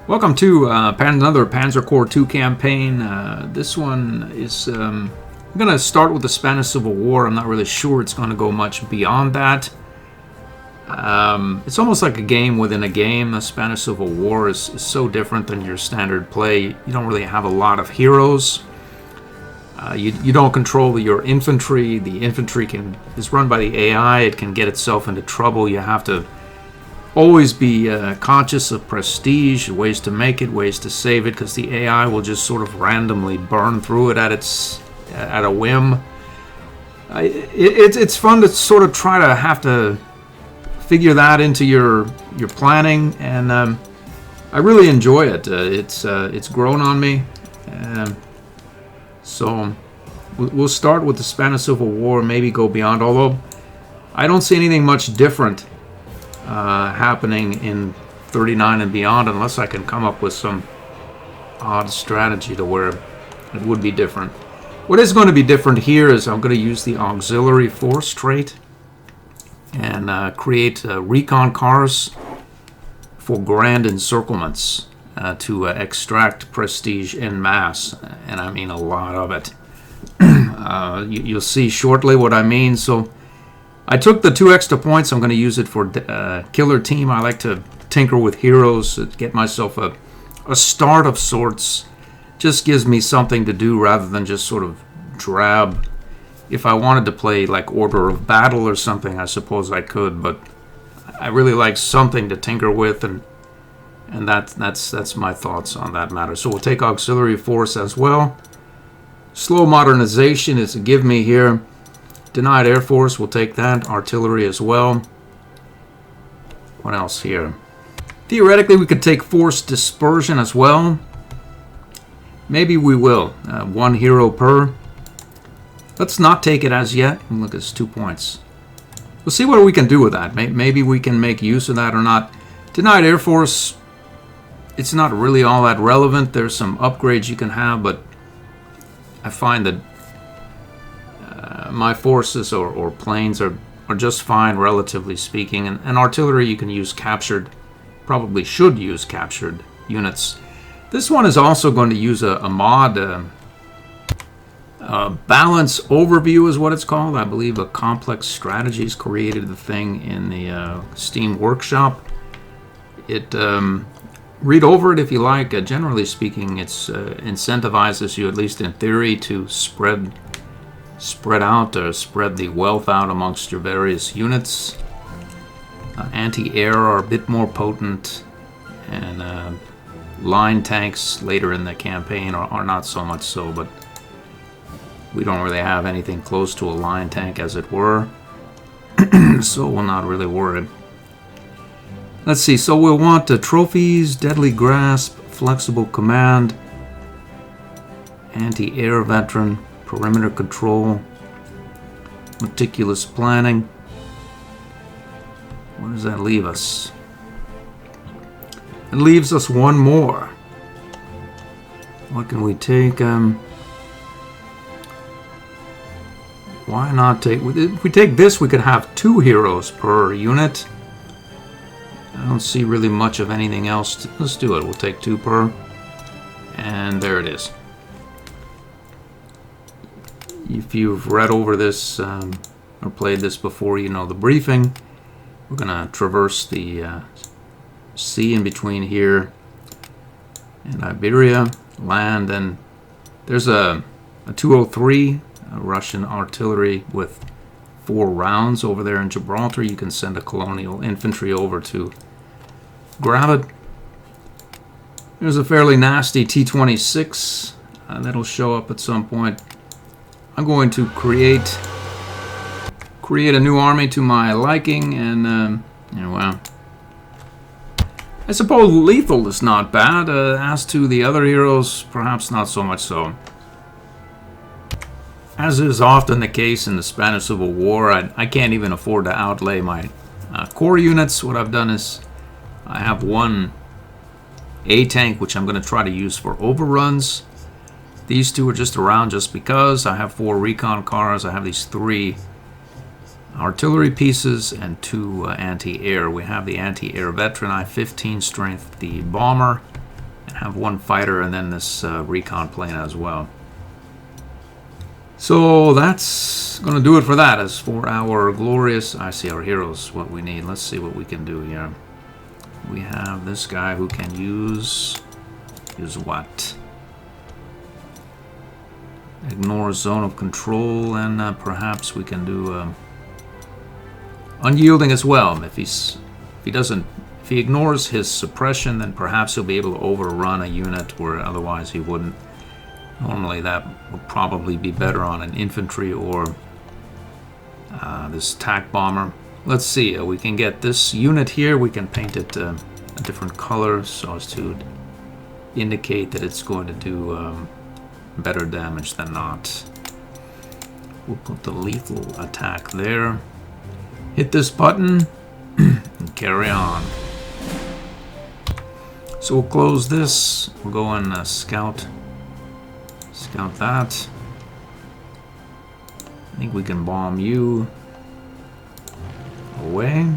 Welcome to another Panzer Corps 2 campaign. This one is, I'm going to start with the Spanish Civil War. I'm not really sure it's going to go much beyond that. It's almost like a game within a game. The Spanish Civil War is so different than your standard play. You don't really have a lot of heroes. You don't control your infantry. The infantry is run by the AI. It can get itself into trouble. You have to always be conscious of prestige, ways to make it, ways to save it, because the AI will just sort of randomly burn through it at a whim. It's fun to sort of try to have to figure that into your planning, and I really enjoy it. It's grown on me, so we'll start with the Spanish Civil War, maybe go beyond. Although I don't see anything much different happening in 39 and beyond, unless I can come up with some odd strategy to where it would be different. What is going to be different here is I'm going to use the auxiliary force trait and create recon cars for grand encirclements to extract prestige en masse, and I mean a lot of it. You'll see shortly what I mean. So I took the 2 extra points. I'm going to use it for killer team. I like to tinker with heroes, get myself a start of sorts. Just gives me something to do rather than just sort of drab. If I wanted to play like Order of Battle or something, I suppose I could, but I really like something to tinker with, and that's my thoughts on that matter. So we'll take auxiliary force as well. Slow modernization is a give me here. Denied Air Force, we'll take that. Artillery as well. What else here? Theoretically, we could take force dispersion as well. Maybe we will. 1 hero per. Let's not take it as yet. Look, it's 2 points. We'll see what we can do with that. Maybe we can make use of that or not. Denied Air Force, it's not really all that relevant. There's some upgrades you can have, but I find that my forces or planes are just fine, relatively speaking. And artillery, you can use captured, probably should use captured units. This one is also going to use a mod. Balance Overview is what it's called. I believe a Complex Strategies created the thing in the Steam Workshop. Read over it if you like. Generally speaking, it incentivizes you, at least in theory, to spread out or spread the wealth out amongst your various units. Anti-air are a bit more potent, and line tanks later in the campaign are not so much so, but we don't really have anything close to a line tank, as it were, so we'll not really worry. Let's see, so we'll want trophies, deadly grasp, flexible command, anti-air veteran, perimeter control, meticulous planning. Where does that leave us? It leaves us 1 more. What can we take? Why not take... If we take this, we could have 2 heroes per unit. I don't see really much of anything else. Let's do it. We'll take 2 per. And there it is. If you've read over this or played this before, you know the briefing. We're going to traverse the sea in between here and Iberia, land, and there's a 203 Russian artillery with 4 rounds over there in Gibraltar. You can send a colonial infantry over to grab it. There's a fairly nasty T-26 that'll show up at some point. I'm going to create a new army to my liking, and well, I suppose lethal is not bad. As to the other heroes, perhaps not so much so. As is often the case in the Spanish Civil War, I can't even afford to outlay my core units. What I've done is I have 1 A-tank, which I'm going to try to use for overruns. These 2 are just around just because. I have 4 recon cars. I have these 3 artillery pieces and 2 anti-air. We have the anti-air veteran, I-15 strength, the bomber, and have one fighter and then this recon plane as well. So that's going to do it for that. As for our glorious, I see our heroes, what we need. Let's see what we can do here. We have this guy who can use what? Ignore zone of control, and perhaps we can do unyielding as well. If he ignores his suppression, then perhaps he'll be able to overrun a unit where otherwise he wouldn't. Normally that would probably be better on an infantry or this attack bomber. Let's see, we can get this unit here, we can paint it a different color so as to indicate that it's going to do better damage than not. We'll put the lethal attack there. Hit this button and carry on. So we'll close this, we'll go and scout that. I think we can bomb you away.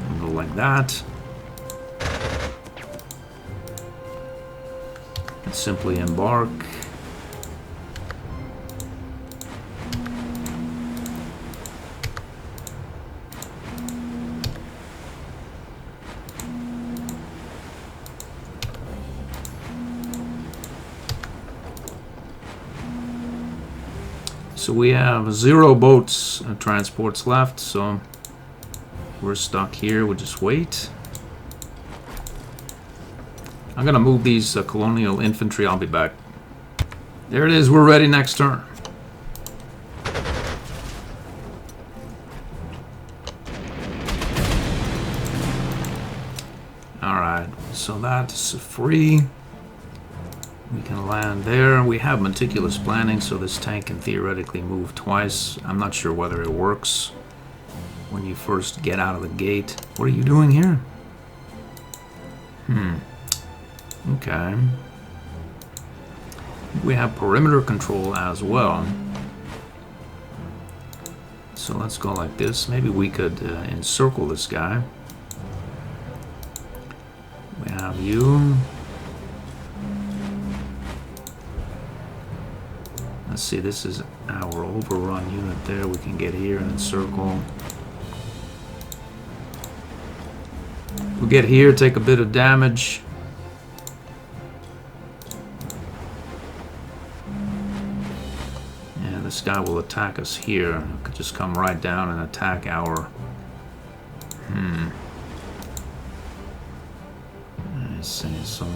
We'll go like that. And simply embark. So we have 0 boats and transports left, so we're stuck here. We'll just wait. I'm gonna move these colonial infantry. I'll be back. There it is. We're ready next turn. Alright, so that's free. We can land there. We have meticulous planning, so this tank can theoretically move twice. I'm not sure whether it works when you first get out of the gate. What are you doing here? Okay. We have perimeter control as well. So let's go like this. Maybe we could encircle this guy. We have you. Let's see, this is our overrun unit there. We can get here and encircle. We'll get here, take a bit of damage. Yeah, this guy will attack us here. Could just come right down and attack our... I see, so...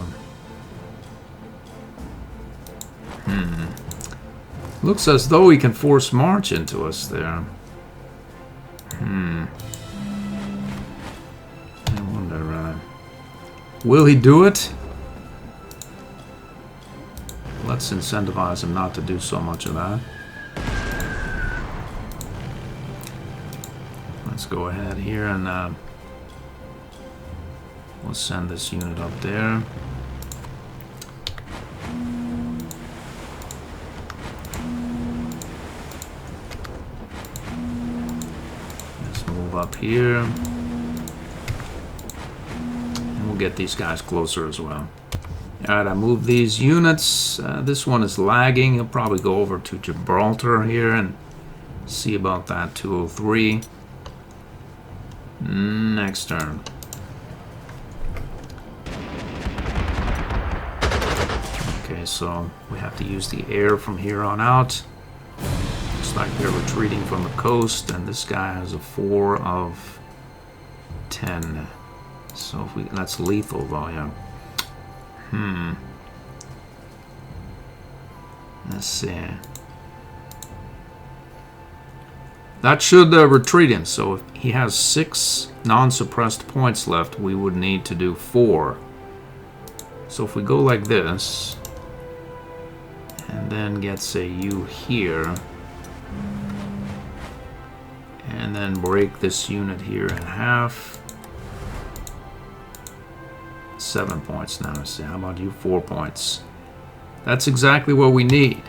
Looks as though he can force march into us there. I wonder, will he do it? Let's incentivize him not to do so much of that. Let's go ahead here and we'll send this unit up there. Up here, and we'll get these guys closer as well. Alright, I moved these units. This one is lagging. He'll probably go over to Gibraltar here and see about that. 203. Next turn. Okay, so we have to use the air from here on out. Looks like they're retreating from the coast, and this guy has a 4 of 10. So if we, that's lethal though, yeah. Let's see. That should retreat him. So if he has 6 non-suppressed points left, we would need to do 4. So if we go like this, and then get, say, you here, and then break this unit here in half. 7 points now. See, how about you? 4 points. That's exactly what we need.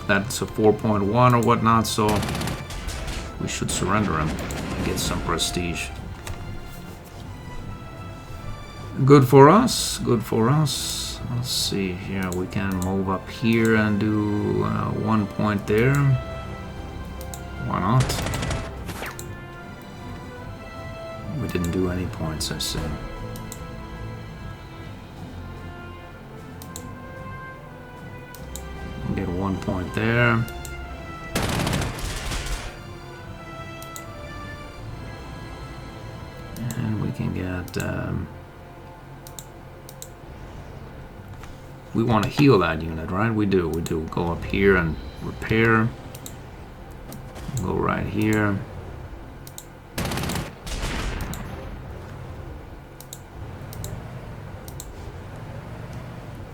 That's a 4.1 or whatnot, so we should surrender him and get some prestige. Good for us. Good for us. Let's see here. We can move up here and do 1 point there. Why not? We didn't do any points, I see. We'll get 1 point there. And we can get... we want to heal that unit, right? We do. We do. Go up here and repair. Go right here.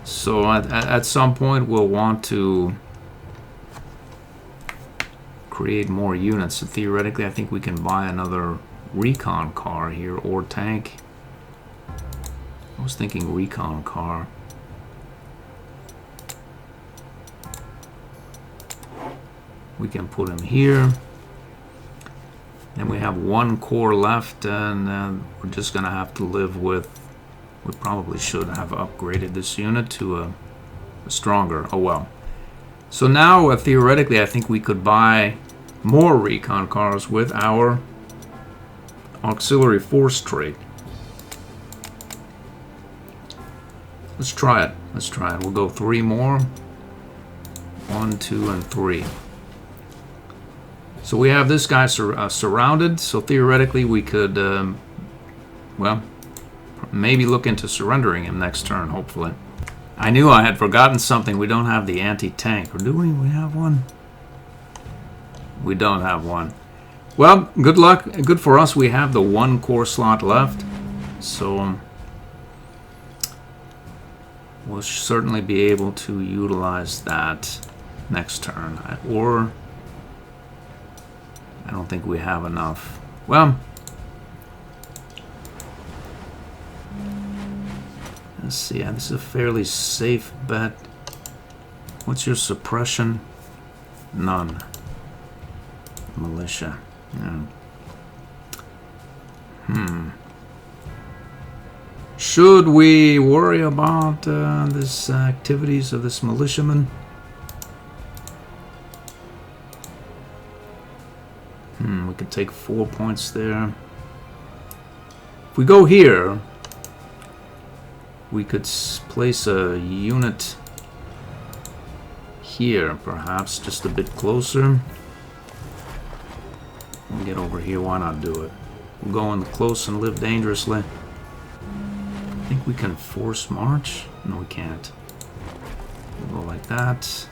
So at some point we'll want to create more units. So theoretically I think we can buy another recon car here or tank. I was thinking recon car. We can put him here. Then we have 1 core left, and we're just gonna have to live with. We probably should have upgraded this unit to a stronger. Oh well. So now, theoretically, I think we could buy more recon cars with our auxiliary force trait. Let's try it. Let's try it. We'll go 3 more. 1, 2, and 3. So we have this guy surrounded, so theoretically we could, well, maybe look into surrendering him next turn, hopefully. I knew I had forgotten something. We don't have the anti-tank, or do we? We have one? We don't have one. Well, good luck. Good for us. We have the 1 core slot left, so we'll certainly be able to utilize that next turn, or... I don't think we have enough. Well, let's see. Yeah, this is a fairly safe bet. What's your suppression? None. Militia. Yeah. Should we worry about this activities of this militiaman? We could take 4 points there. If we go here, we could place a unit here, perhaps, just a bit closer. We'll get over here, why not do it? We'll go in close and live dangerously. I think we can force march. No, we can't. We'll go like that.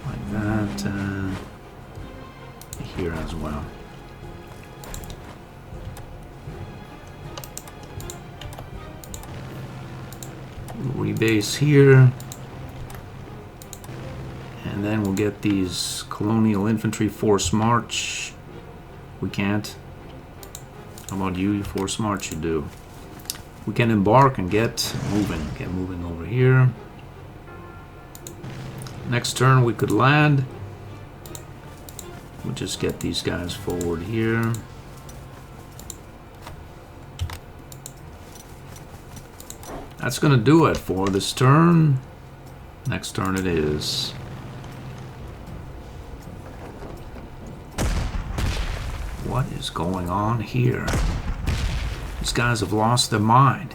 Like that. Here as well. Rebase here. And then we'll get these colonial infantry force march. We can't. How about you? You force march, you do. We can embark and get moving. Get moving over here. Next turn we could land. We'll just get these guys forward here. That's going to do it for this turn. Next turn it is. What is going on here? These guys have lost their mind.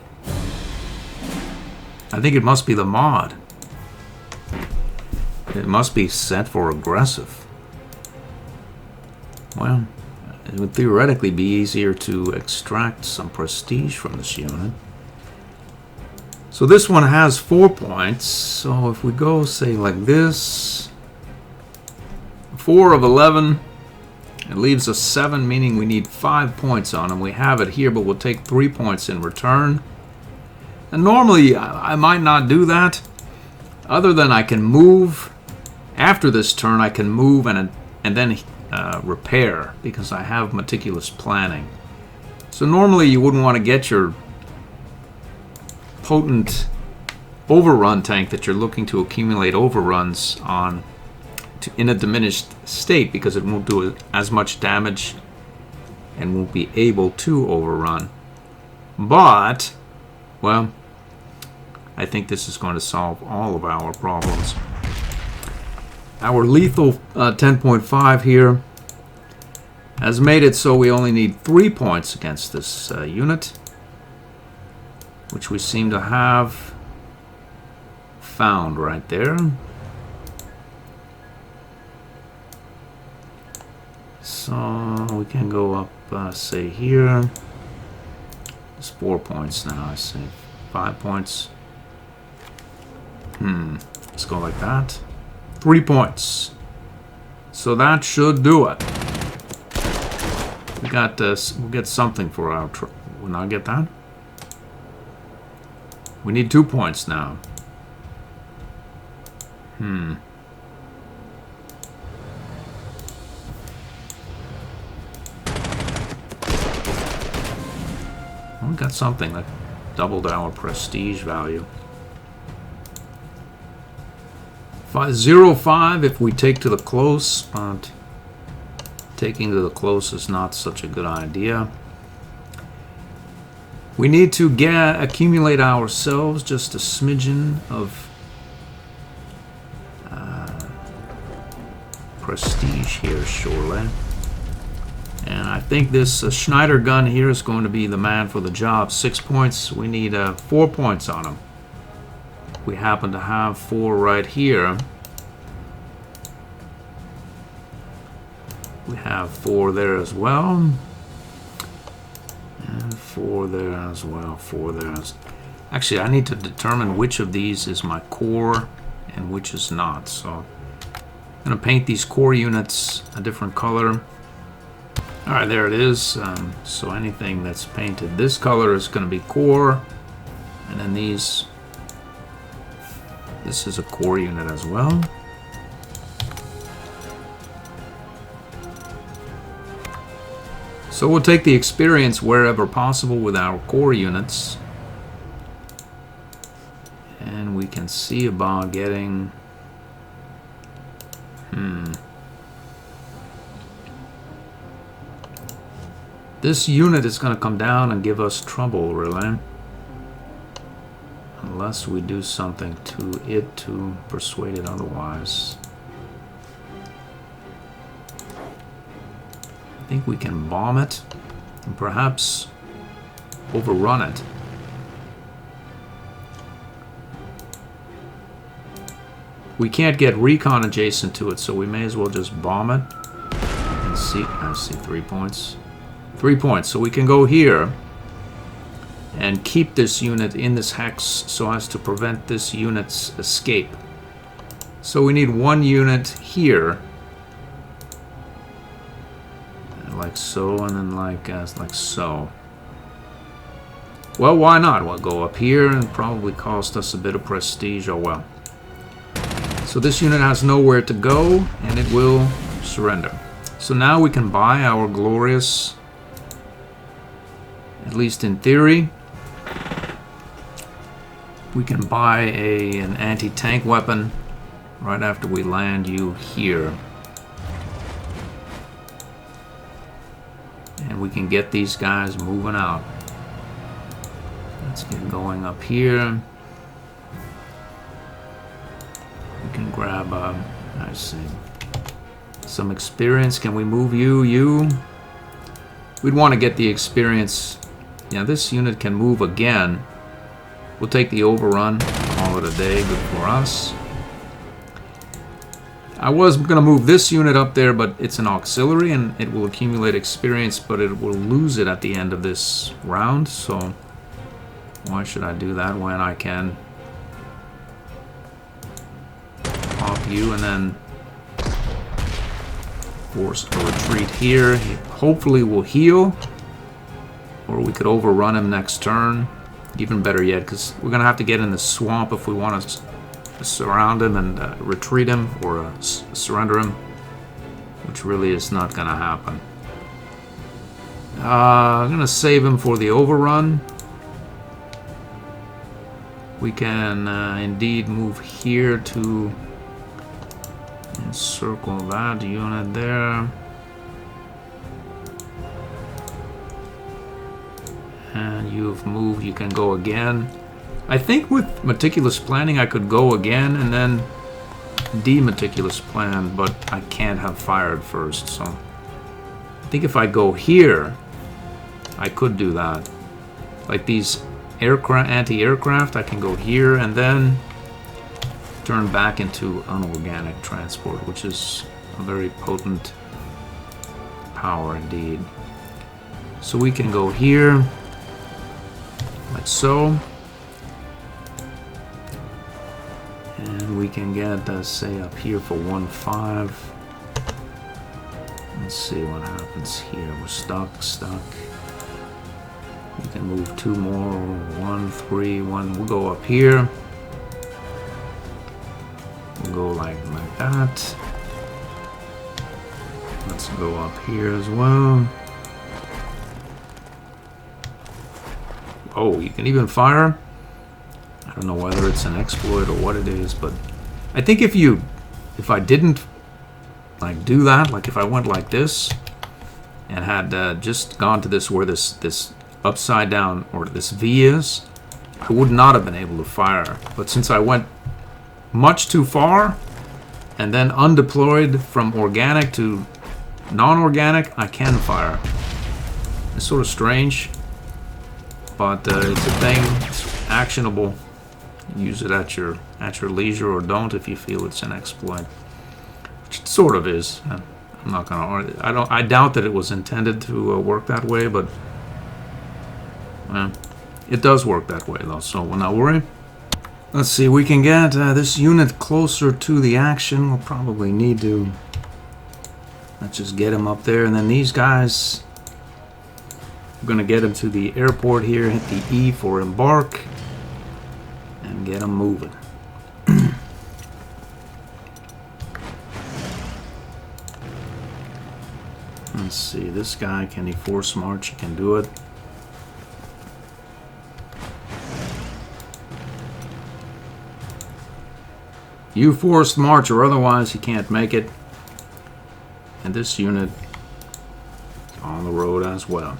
I think it must be the mod. It must be set for aggressive. Well, it would theoretically be easier to extract some prestige from this unit. So this one has 4 points. So if we go, say, like this, 4 of 11, it leaves us 7, meaning we need 5 points on him. We have it here, but we'll take 3 points in return. And normally, I might not do that, other than I can move. After this turn, I can move and then repair, because I have meticulous planning. So normally you wouldn't want to get your potent overrun tank that you're looking to accumulate overruns on in a diminished state, because it won't do as much damage and won't be able to overrun. But, well, I think this is going to solve all of our problems. Our lethal 10.5 here has made it so we only need 3 points against this unit, which we seem to have found right there. So we can go up, say here. It's 4 points now, I say 5 points. Let's go like that. 3 points. So that should do it. We got this. We'll get something for our. We'll not get that. We need 2 points now. We got something that doubled our prestige value. 0.5 if we take to the close, but taking to the close is not such a good idea. We need to accumulate ourselves just a smidgen of prestige here, surely. And I think this Schneider gun here is going to be the man for the job. 6 points. We need 4 points on him. We happen to have 4 right here. We have 4 there as well. And 4 there as well. 4 there. Actually, I need to determine which of these is my core and which is not. So I'm going to paint these core units a different color. Alright, there it is. So anything that's painted this color is going to be core. And then these... This is a core unit as well. So we'll take the experience wherever possible with our core units. And we can see about getting... This unit is going to come down and give us trouble, really. Unless we do something to it to persuade it otherwise. I think we can bomb it and perhaps overrun it. We can't get recon adjacent to it, so we may as well just bomb it. And see, I see 3 points. 3 points, so we can go here and keep this unit in this hex so as to prevent this unit's escape. So we need 1 unit here, like so, and then like so. Well, why not? We'll go up here and probably cost us a bit of prestige. Oh well. So this unit has nowhere to go, and it will surrender. So now we can buy our glorious, at least in theory, we can buy an anti-tank weapon right after we land you here. And we can get these guys moving out. Let's get going up here. We can grab, I see, some experience. Can we move you? You? We'd want to get the experience. Yeah, this unit can move again. We'll take the overrun, call it a day, good for us. I was going to move this unit up there, but it's an auxiliary and it will accumulate experience, but it will lose it at the end of this round, so why should I do that when I can pop you and then force a retreat here. He hopefully will heal, or we could overrun him next turn. Even better yet, because we're going to have to get in the swamp if we want to surround him and retreat him or surrender him, which really is not going to happen. I'm going to save him for the overrun. We can indeed move here to encircle that unit there. And you've moved, you can go again. I think with meticulous planning I could go again and then demeticulous plan, but I can't have fired first, so I think if I go here I could do that. Like these anti-aircraft, I can go here and then turn back into unorganic transport, which is a very potent power indeed. So we can go here like so, and we can get say up here for 1-5. Let's see what happens here. We're stuck. We can move 2 more, 1, 3, 1. We'll go up here. We'll go like that. Let's go up here as well. Oh, you can even fire. I don't know whether it's an exploit or what it is, but I think if I didn't like do that, like if I went like this and had just gone to this where this upside down or this V is, I would not have been able to fire. But since I went much too far and then undeployed from organic to non-organic, I can fire. It's sort of strange, but it's a thing. It's actionable. Use it at your leisure, or don't if you feel it's an exploit, which it sort of is. I'm not gonna argue. I doubt that it was intended to work that way, but it does work that way though, so we'll not worry. Let's see, we can get this unit closer to the action. We'll probably need to, let's just get him up there, and then these guys, we're gonna get him to the airport here, hit the E for embark, and get him moving. Let's see, this guy, can he force march? He can do it. You forced march, or otherwise he can't make it. And this unit is on the road as well.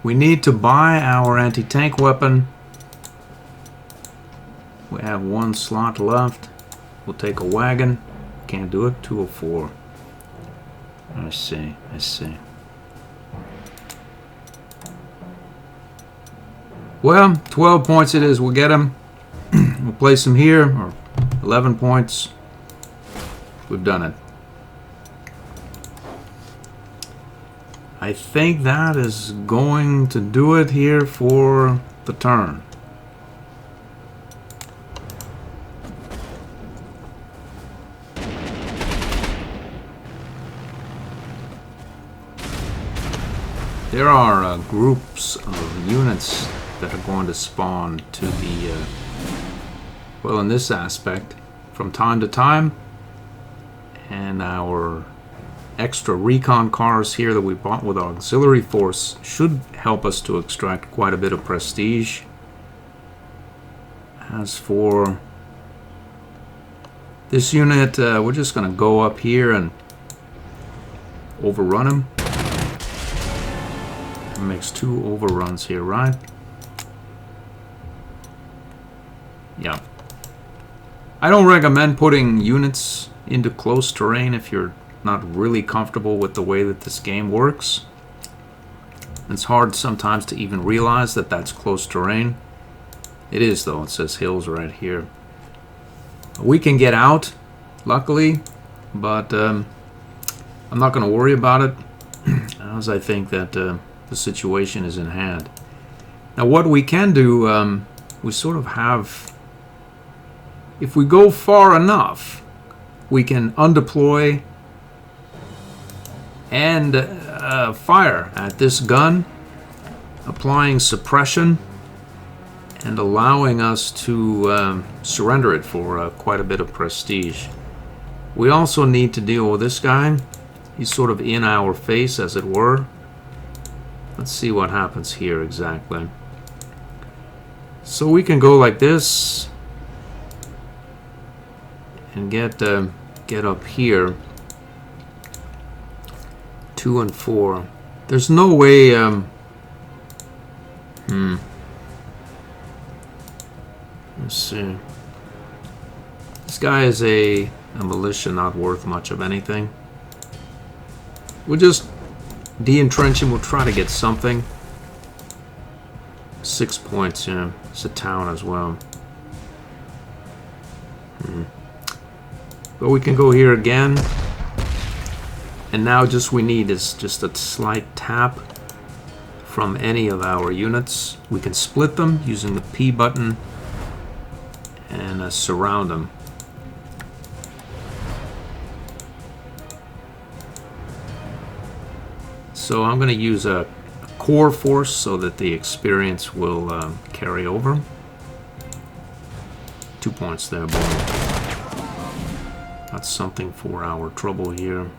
We need to buy our anti-tank weapon. We have 1 slot left. We'll take a wagon. Can't do it. 204. I see. Well, 12 points it is. We'll get him. We'll place him here, or 11 points. We've done it. I think that is going to do it here for the turn. There are groups of units that are going to spawn to the, well, in this aspect, from time to time. And our extra recon cars here that we bought with our auxiliary force should help us to extract quite a bit of prestige. As for this unit, we're just going to go up here and overrun him. It makes 2 overruns here, right? Yeah. I don't recommend putting units into close terrain if you're not really comfortable with the way that this game works. It's hard sometimes to even realize that that's close terrain. It is though, it says hills right here. We can get out, luckily, but I'm not going to worry about it, as I think that the situation is in hand. Now what we can do, we sort of have, if we go far enough, we can undeploy and fire at this gun, applying suppression and allowing us to surrender it for quite a bit of prestige. We also need to deal with this guy. He's sort of in our face, as it were. Let's see what happens here exactly. So we can go like this and get up here. 2 and 4. There's no way Let's see. This guy is a militia, not worth much of anything. We'll just de-entrench him. We'll try to get something. 6 points, yeah. It's a town as well. But we can go here again. And now just we need is just a slight tap from any of our units. We can split them using the P button and surround them. So I'm going to use a core force so that the experience will carry over. 2 points there, boom. That's something for our trouble here.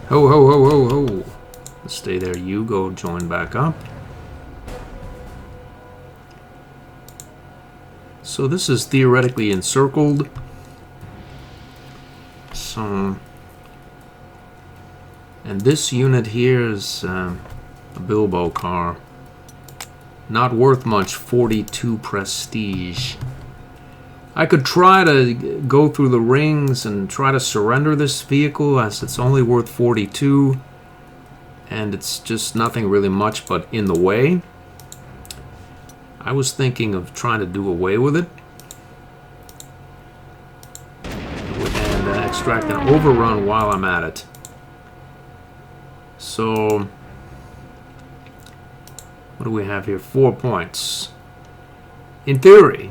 Ho, ho, ho, ho, ho. Stay there, you go join back up. So this is theoretically encircled. So, and this unit here is a Bilbo car. Not worth much, 42 prestige. I could try to go through the rings and try to surrender this vehicle, as it's only worth 42. And it's just nothing really much but in the way. I was thinking of trying to do away with it. And extract an overrun while I'm at it. So, what do we have here? 4 points. In theory,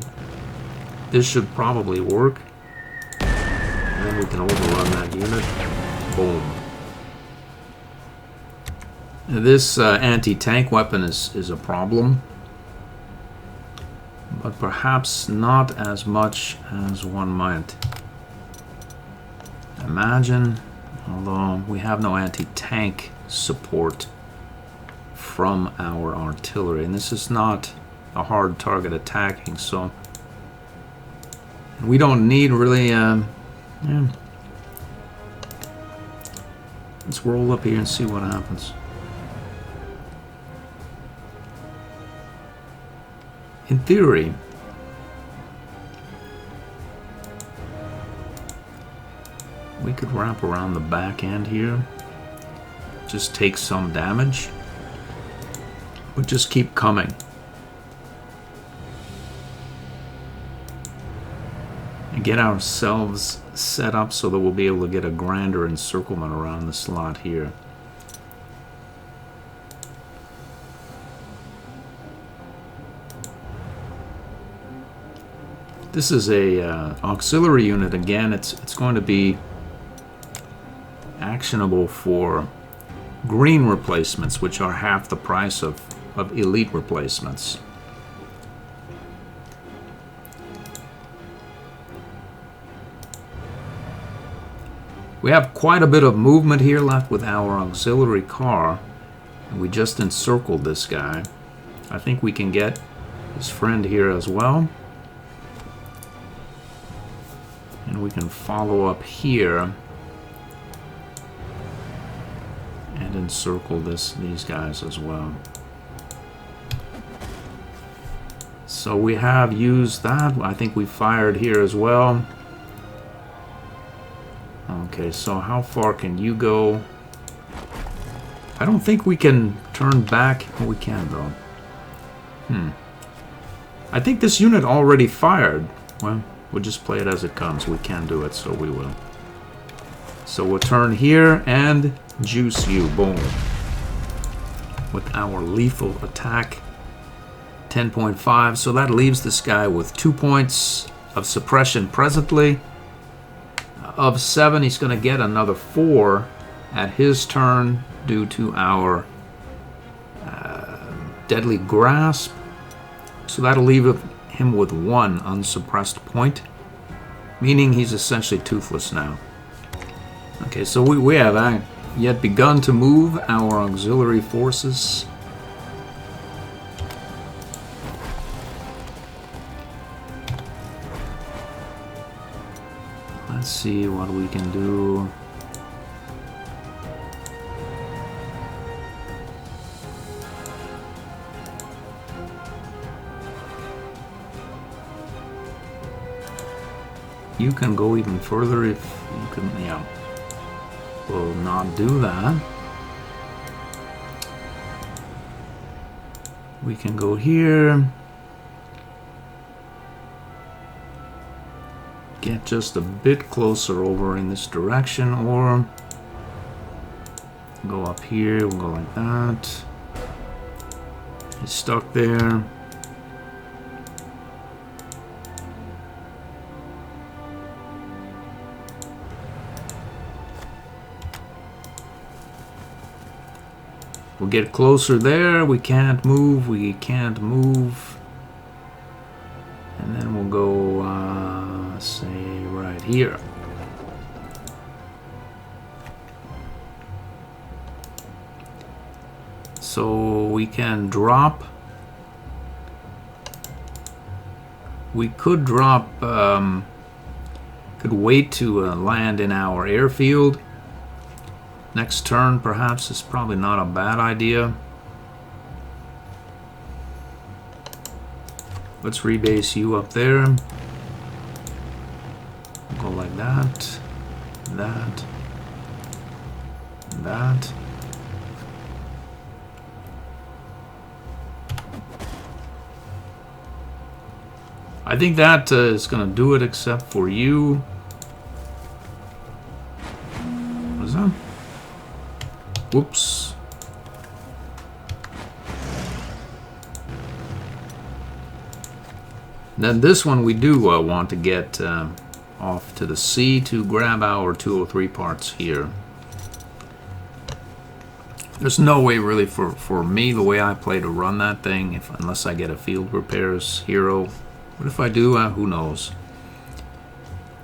this should probably work. And then we can overrun that unit. Boom. Now this anti-tank weapon is a problem. But perhaps not as much as one might imagine. Although we have no anti-tank support from our artillery. And this is not a hard target attacking, so we don't need really yeah. Let's roll up here and see what happens. In theory, we could wrap around the back end here, just take some damage, but just keep coming. And get ourselves set up so that we'll be able to get a grander encirclement around the slot here. This is a auxiliary unit again. It's going to be actionable for green replacements, which are half the price of elite replacements. We have quite a bit of movement here left with our auxiliary car. And we just encircled this guy. I think we can get his friend here as well. And we can follow up here and encircle these guys as well. So we have used that. I think we fired here as well. Okay, so how far can you go? I don't think we can turn back. Oh, we can though. I think this unit already fired. Well, we'll just play it as it comes. We can do it, so we will. So we'll turn here and juice you. Boom. With our lethal attack. 10.5. So that leaves this guy with 2 points of suppression presently. Of 7, he's going to get another 4 at his turn due to our deadly grasp. So that'll leave him with 1 unsuppressed point, meaning he's essentially toothless now. Okay, so we have yet begun to move our auxiliary forces. Let's see what we can do. You can go even further if you can, yeah. We'll not do that. We can go here. Get just a bit closer over in this direction, or go up here, we'll go like that. He's stuck there. We'll get closer there. We can't move. We can't move. And then we'll go, say, right here. So we can drop. We could drop, could wait to land in our airfield. Next turn, perhaps, is probably not a bad idea. Let's rebase you up there. Go like that, that, that. I think that is going to do it, except for you. What is that? Whoops. Then this one we do want to get off to the sea to grab our 203 parts here. There's no way really for me, the way I play, to run that thing unless I get a field repairs hero. What if I do? Who knows?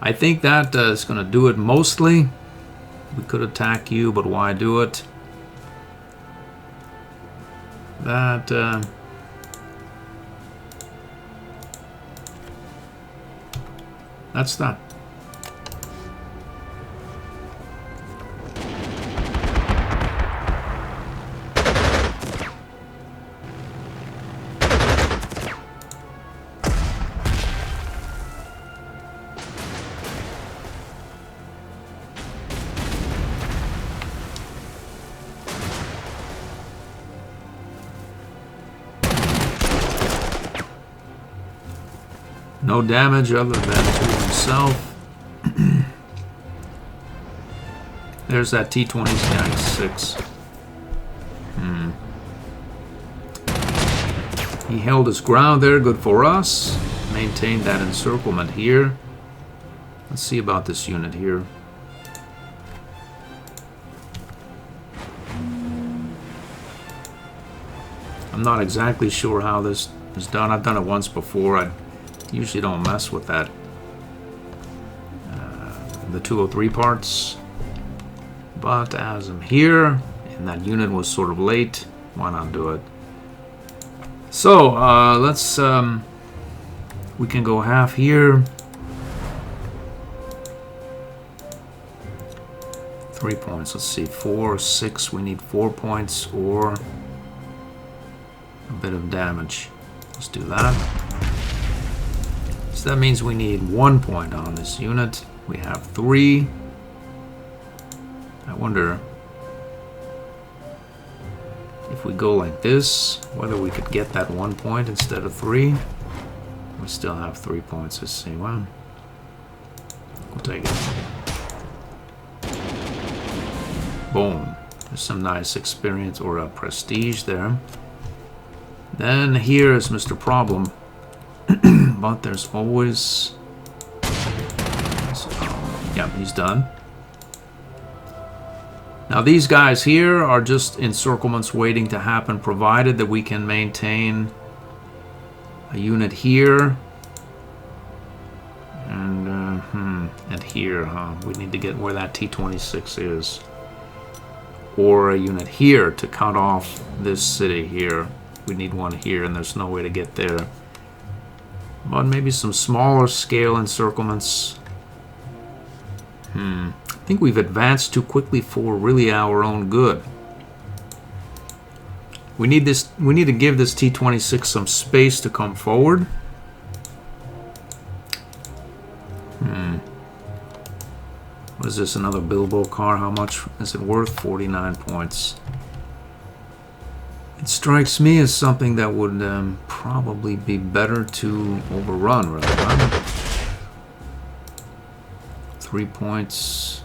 I think that is going to do it mostly. We could attack you, but why do it? That that's that. No damage other than to himself. There's that T-26. He held his ground there, good for us. Maintained that encirclement here. Let's see about this unit here. I'm not exactly sure how this is done. I've done it once before. I usually don't mess with that. The 203 parts. But as I'm here, and that unit was sort of late, why not do it? So, let's, we can go half here. 3 points, let's see, 4, 6, we need 4 points or a bit of damage. Let's do that. So that means we need 1 point on this unit. We have 3. I wonder if we go like this, whether we could get that 1 point instead of 3. We still have 3 points. Let's see. Well, we'll take it. Boom. There's some nice experience or a prestige there. Then here is Mr. Problem. But there's always... yeah, he's done. Now these guys here are just encirclements waiting to happen, provided that we can maintain a unit here. And here, huh? We need to get where that T-26 is. Or a unit here to cut off this city here. We need one here, and there's no way to get there. But maybe some smaller scale encirclements. I think we've advanced too quickly for really our own good. We need this. We need to give this T-26 some space to come forward. What is this, another Bilbo car? How much is it worth? 49 points. It strikes me as something that would probably be better to overrun, rather. Right? 3 points.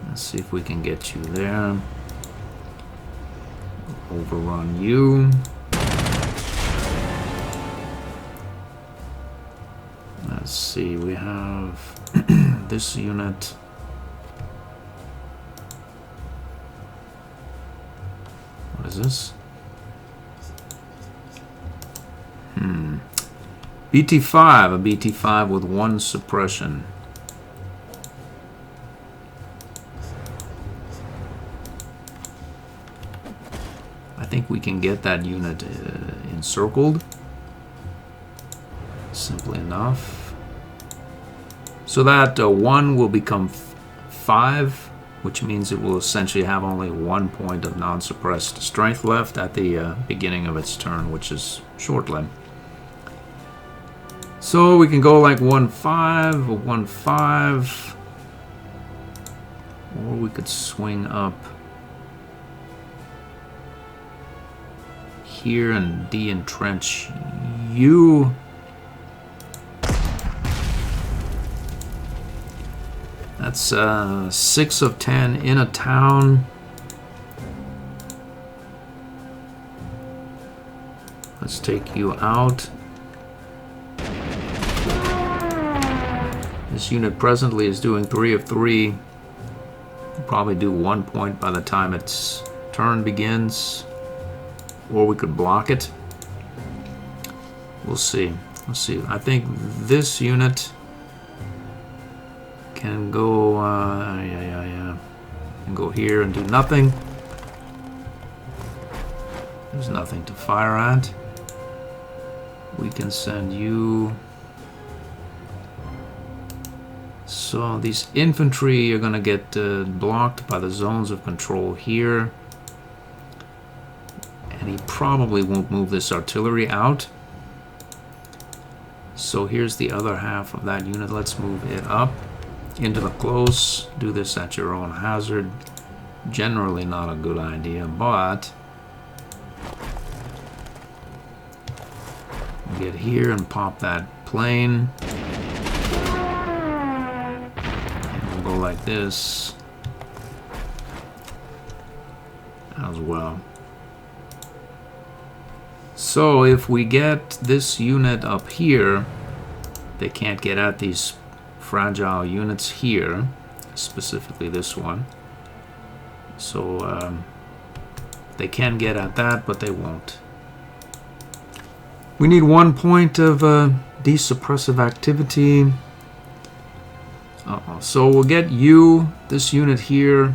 Let's see if we can get you there. Overrun you. Let's see, we have this unit. What is this? BT5, a BT5 with 1 suppression. I think we can get that unit encircled. Simply enough. So that 1 will become 5, which means it will essentially have only 1 point of non-suppressed strength left at the beginning of its turn, which is short-lived. So we can go like 1-5 or 1-5, or we could swing up here and de-entrench you. That's 6 of 10 in a town. Let's take you out. This unit presently is doing 3 of 3. We'll probably do 1 point by the time its turn begins. Or we could block it. We'll see. Let's see. I think this unit can go, can go here and do nothing. There's nothing to fire at. We can send you. So these infantry are going to get blocked by the zones of control here. And he probably won't move this artillery out. So here's the other half of that unit. Let's move it up into the close. Do this at your own hazard. Generally not a good idea, but get here and pop that plane. Like this as well. So if we get this unit up here, they can't get at these fragile units here, specifically this one. So they can get at that, but they won't. We need 1 point of desuppressive activity. So we'll get you, this unit here,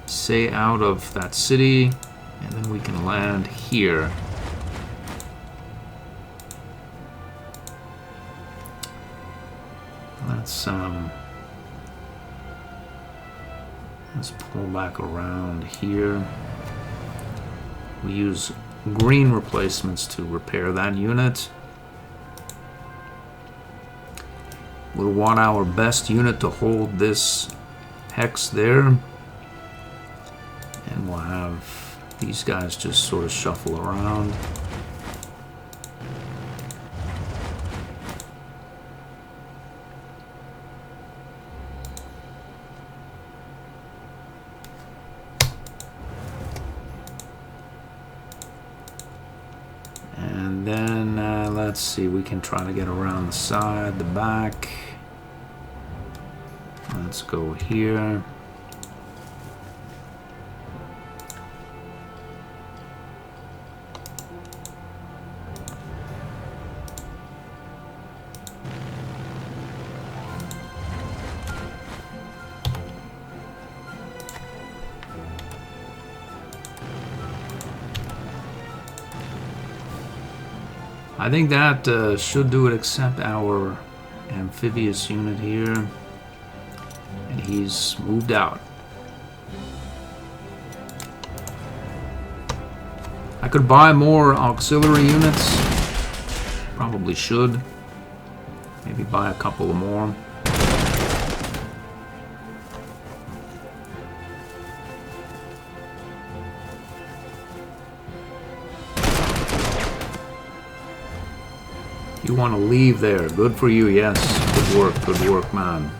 say out of that city, and then we can land here. Let's pull back around here. We use green replacements to repair that unit. We'll want our best unit to hold this hex there. And we'll have these guys just sort of shuffle around. And then let's see, we can try to get around the side, the back. Let's go here. I think that should do it, except our amphibious unit here. And he's moved out. I could buy more auxiliary units. Probably should. Maybe buy a couple of more. You want to leave there. Good for you, yes. Good work, man.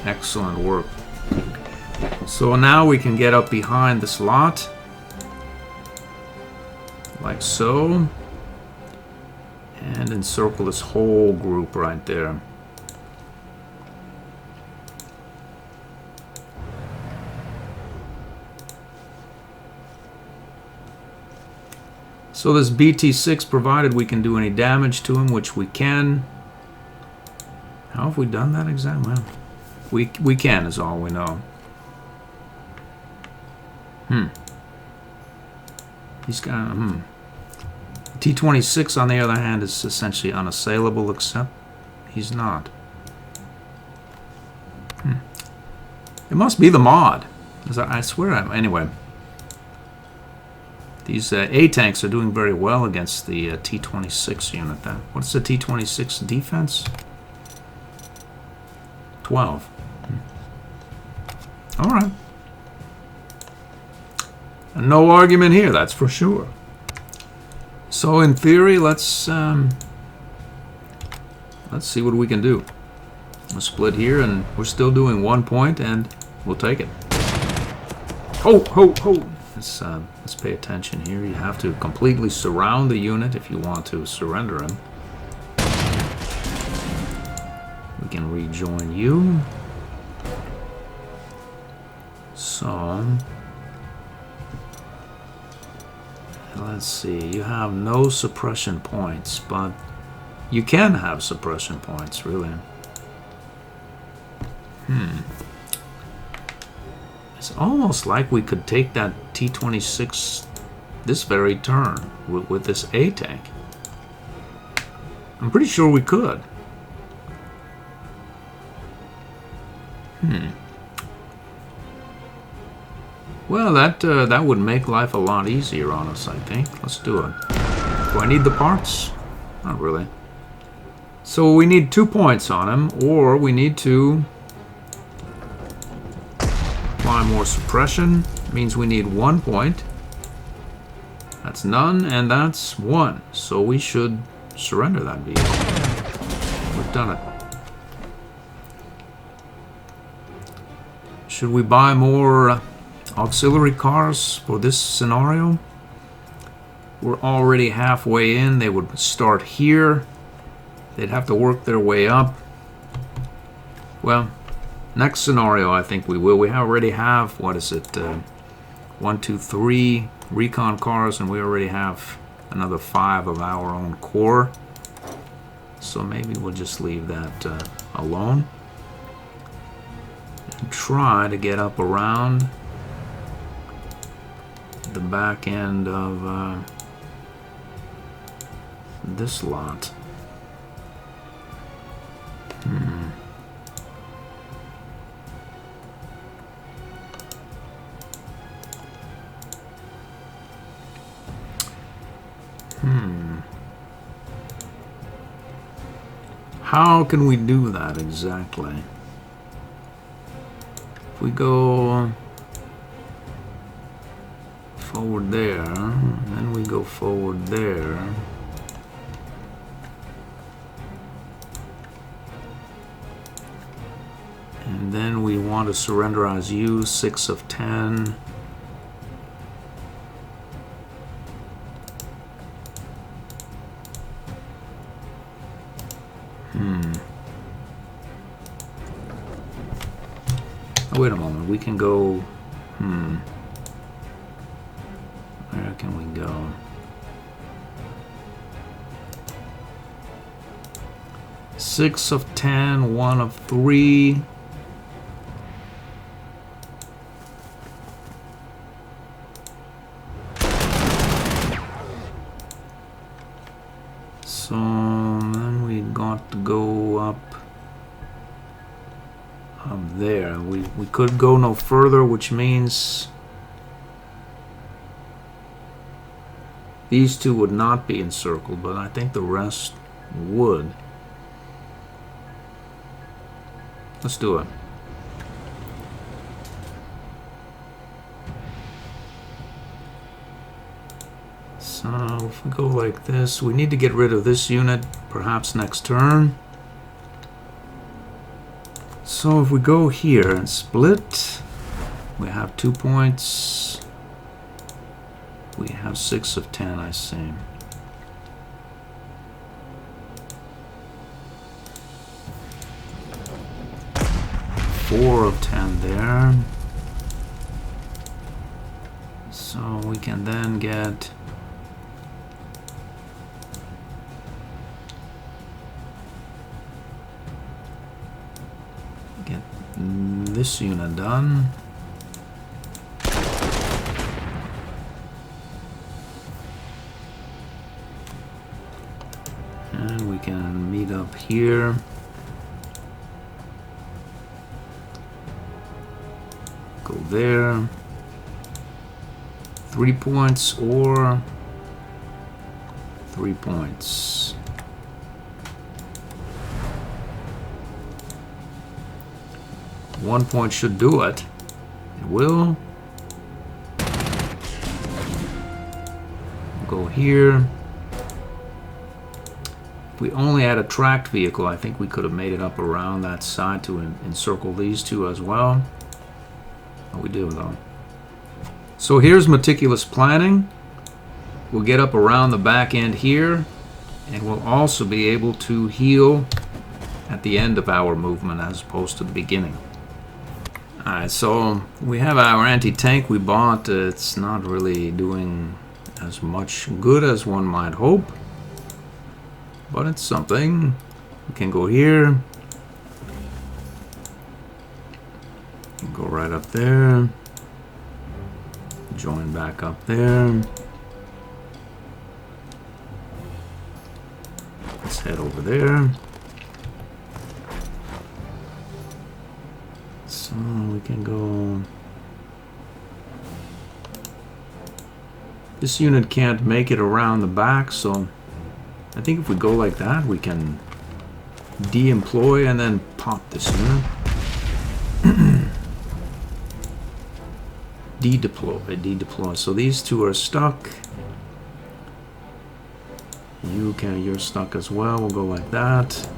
Excellent work. So now we can get up behind this lot. Like so. And encircle this whole group right there. So this BT6, provided we can do any damage to him, which we can. How have we done that exactly? Well, we can is all we know. He's got T-26 on the other hand is essentially unassailable, except he's not. It must be the mod. I swear anyway. These A-tanks are doing very well against the T-26 unit. What's the T-26 defense? 12. All right. And no argument here, that's for sure. So in theory, let's see what we can do. We'll split here, and we're still doing 1 point, and we'll take it. Ho, ho, ho! Let's pay attention here. You have to completely surround the unit if you want to surrender him. We can rejoin you. So let's see. You have no suppression points, but you can have suppression points, really. It's almost like we could take that T-26 this very turn with this A-tank. I'm pretty sure we could. Well, that would make life a lot easier on us, I think. Let's do it. Do I need the parts? Not really. So we need 2 points on him, or we need to apply more suppression. Means we need 1 point. That's none, and that's 1. So we should surrender that vehicle. We've done it. Should we buy more auxiliary cars for this scenario? We're already halfway in. They would start here. They'd have to work their way up. Well, next scenario, I think we will. We already have, what is it, 1, 2, 3 recon cars, and we already have another 5 of our own core. So maybe we'll just leave that alone. And try to get up around the back end of this lot. How can we do that exactly? If we go forward there, and then we go forward there. And then we want to surrender as you, 6 of 10. Oh, wait a moment, we can go, where can we go? Six of 10, 1 of 3. So then we got to go up there. We could go no further, which means these two would not be encircled, but I think the rest would. Let's do it. So if we go like this, we need to get rid of this unit perhaps next turn. So if we go here and split, we have 2 points. We have 6 of 10, I see. Four of 10 there. So we can then get this unit done. And we can meet up here. Go there. 3 points or 3 points. One point should do it. It will. Go here. If we only had a tracked vehicle, I think we could have made it up around that side to encircle these two as well. Oh, we do though. So here's meticulous planning. We'll get up around the back end here, and we'll also be able to heal at the end of our movement as opposed to the beginning. Alright, so we have our anti-tank we bought. It's not really doing as much good as one might hope, but it's something. We can go here, go right up there, join back up there. Let's head over there. So we can go. This unit can't make it around the back, so I think if we go like that, we can de-employ and then pop this unit. De-deploy. So these two are stuck. You're stuck as well. We'll go like that.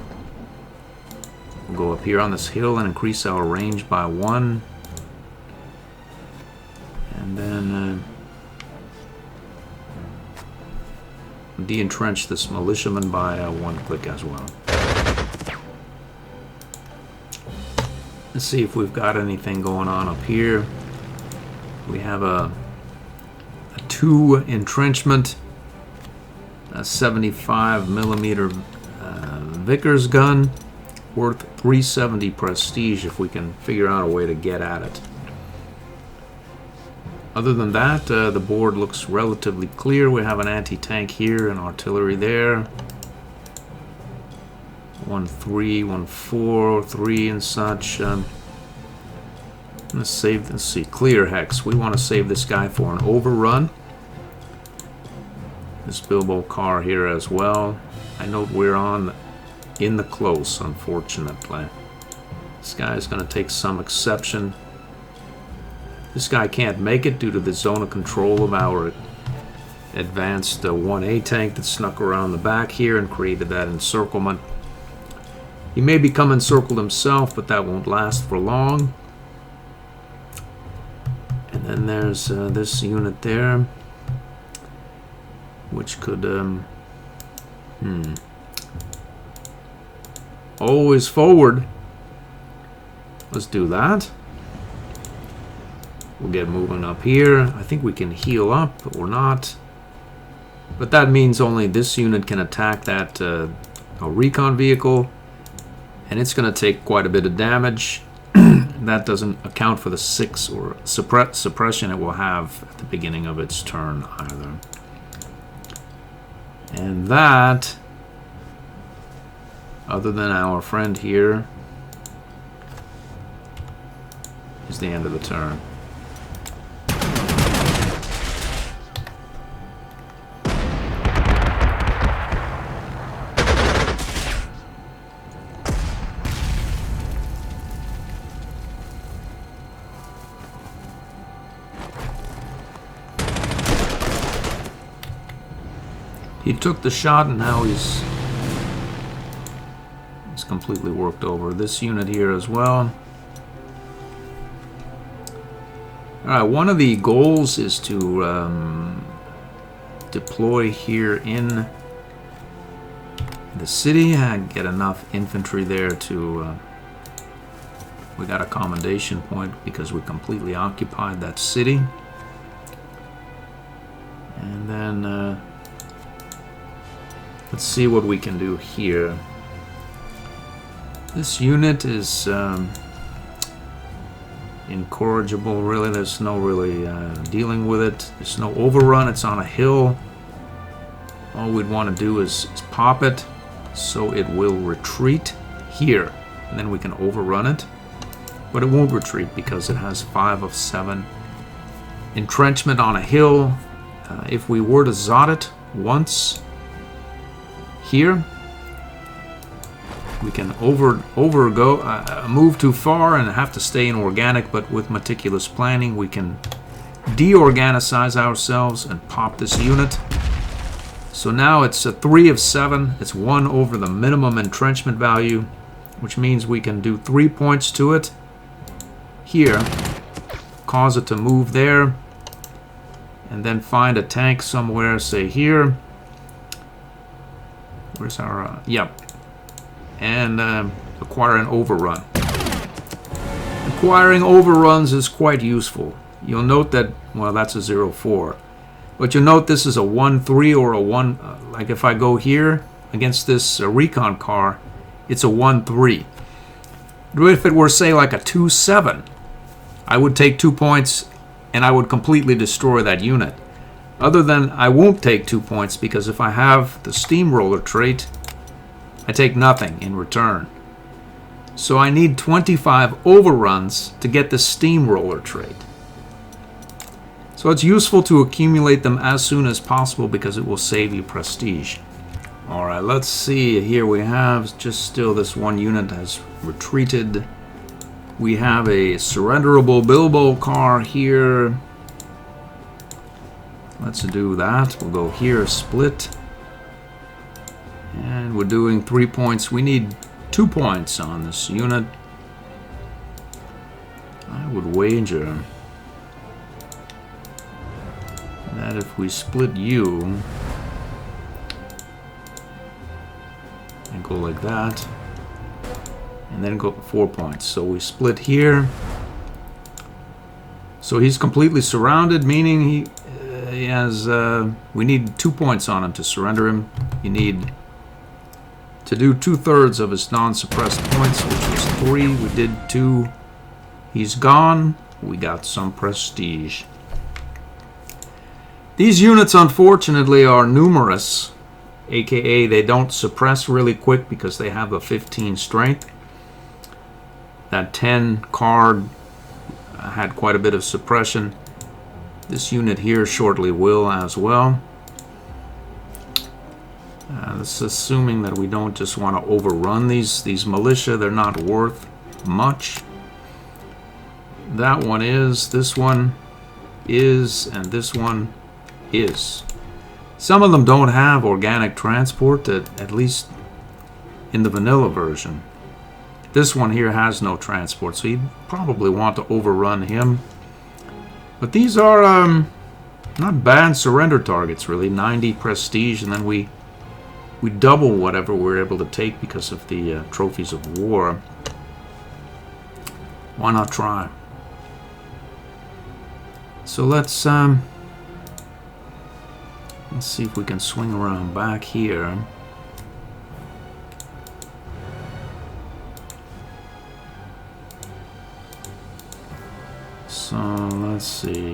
We'll go up here on this hill and increase our range by 1. And then de-entrench this militiaman by 1 click as well. Let's see if we've got anything going on up here. We have a 2 entrenchment, a 75 millimeter Vickers gun, worth 370 prestige if we can figure out a way to get at it. Other than that, the board looks relatively clear. We have an anti-tank here and artillery there. 1-3, 1-4, 3 and such. Let's see, clear hex. We want to save this guy for an overrun. This Bilbo car here as well. I note we're in the close, unfortunately. This guy is going to take some exception. This guy can't make it due to the zone of control of our advanced 1A tank that snuck around the back here and created that encirclement. He may become encircled himself, but that won't last for long. And then there's this unit there, which could always forward. Let's do that. We'll get moving up here. I think we can heal up or not, but that means only this unit can attack that a recon vehicle, and it's going to take quite a bit of damage. That doesn't account for the 6 or suppression it will have at the beginning of its turn either. And that, other than our friend here, is the end of the turn. He took the shot and now he's completely worked over. This unit here as well. Alright, one of the goals is to deploy here in the city and get enough infantry there to... we got a commendation point because we completely occupied that city. And then let's see what we can do here. This unit is incorrigible, really. There's no really dealing with it. There's no overrun. It's on a hill. All we'd want to do is pop it so it will retreat here. And then we can overrun it. But it won't retreat because it has 5 of 7. Entrenchment on a hill. If we were to zot it once here, we can move too far and have to stay in organic, but with meticulous planning we can deorganicize ourselves and pop this unit. So now it's a 3 of 7. It's 1 over the minimum entrenchment value, which means we can do 3 points to it here, cause it to move there, and then find a tank somewhere, say here. Where's our... yep. And acquire an overrun. Acquiring overruns is quite useful. You'll note that, well, that's a 0-4. But you'll note this is a 1-3 or a 1... like if I go here against this recon car, it's a 1-3. If it were, say, like a 2-7, I would take 2 points and I would completely destroy that unit. Other than I won't take 2 points because if I have the steamroller trait, I take nothing in return. So I need 25 overruns to get the steamroller trait. So it's useful to accumulate them as soon as possible because it will save you prestige. Alright, let's see. Here we have just still this one unit has retreated. We have a surrenderable Bilbo car here. Let's do that. We'll go here, split. And we're doing 3 points. We need 2 points on this unit. I would wager that if we split you and go like that, and then go 4 points. So we split here. So he's completely surrounded, meaning he has. We need 2 points on him to surrender him. You need to do 2/3 of his non-suppressed points, which was 3. We did 2. He's gone. We got some prestige. These units, unfortunately, are numerous, aka they don't suppress really quick because they have a 15 strength. That 10 card had quite a bit of suppression. This unit here shortly will as well. This is assuming that we don't just want to overrun these militia. They're not worth much. That one is, this one is, and this one is. Some of them don't have organic transport, at least in the vanilla version. This one here has no transport, so you'd probably want to overrun him. But these are not bad surrender targets, really. 90 prestige, and then we double whatever we're able to take because of the trophies of war. Why not try? So let's see if we can swing around back here. So let's see,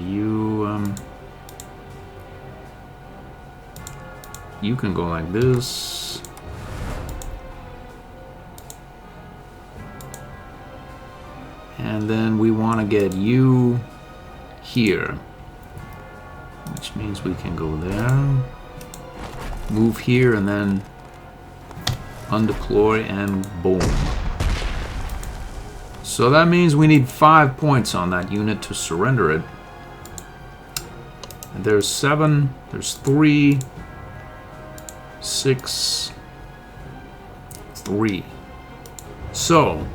you can go like this. And then we want to get you here, which means we can go there, move here, and then undeploy, and boom. So that means we need 5 points on that unit to surrender it. And there's 7, there's 3, 6, 3. So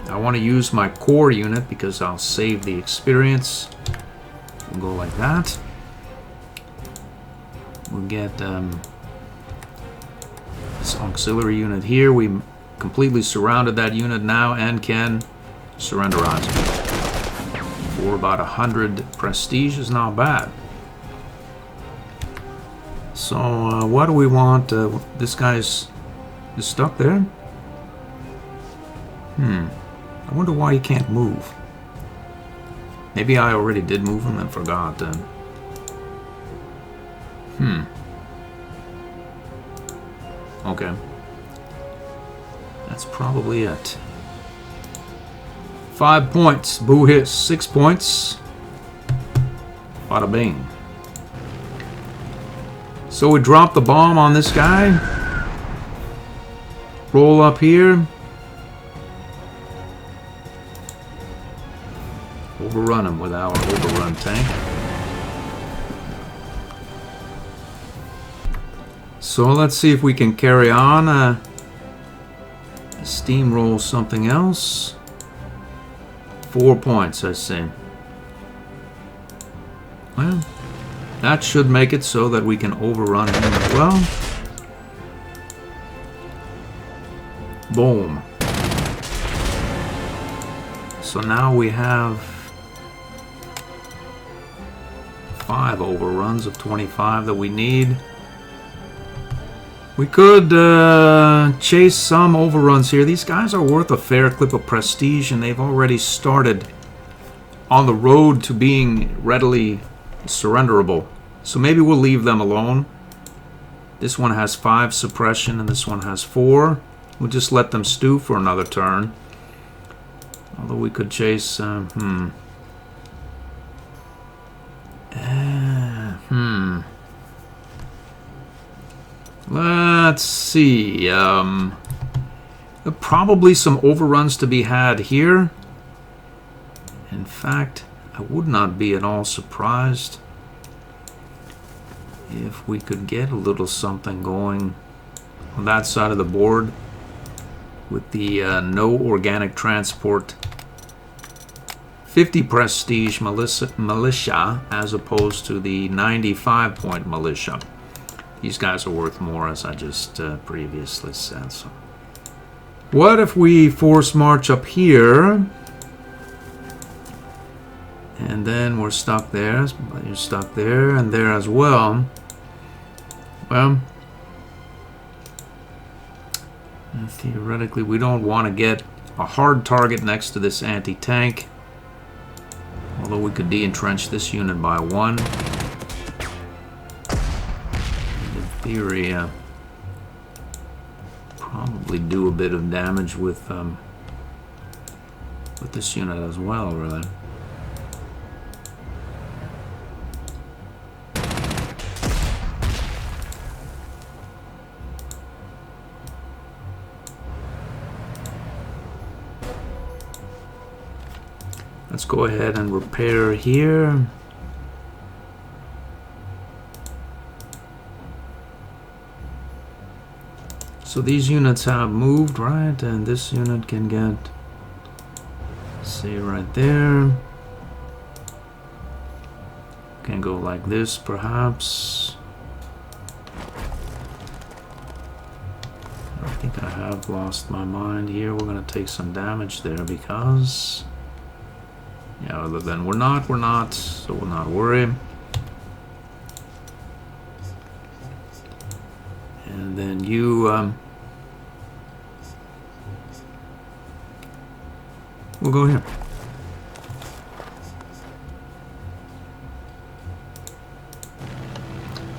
I want to use my core unit because I'll save the experience. We'll go like that. We'll get this auxiliary unit here. We completely surrounded that unit now and can surrenderize it. For about 100 prestige is not bad. So what do we want? This guy's is stuck there. I wonder why he can't move. Maybe I already did move him and forgot. Okay. That's probably it. 5 points. Boo hiss. 6 points. Bada bing. So we drop the bomb on this guy. Roll up here. Overrun him with our overrun tank. So let's see if we can carry on. Steamroll something else. 4 points, I see. Well, that should make it so that we can overrun him as well. Boom. So now we have 5 overruns of 25 that we need. We could chase some overruns here. These guys are worth a fair clip of prestige, and they've already started on the road to being readily surrenderable. So maybe we'll leave them alone. This one has 5 suppression, and this one has 4. We'll just let them stew for another turn. Although we could chase... Let's see. There are probably some overruns to be had here. In fact, I would not be at all surprised if we could get a little something going on that side of the board with the no organic transport 50 prestige militia as opposed to the 95 point militia. These guys are worth more, as I just previously said. So, what if we force march up here? And then we're stuck there. You're stuck there and there as well. Well, theoretically, we don't want to get a hard target next to this anti-tank. Although we could de-entrench this unit by 1. Theory, probably do a bit of damage with this unit as well, really. Let's go ahead and repair here. So these units have moved, right? And this unit can get, see right there. Can go like this, perhaps. I think I have lost my mind here. We're going to take some damage there because... yeah, other than we're not, so we'll not worry. And then you... we'll go here.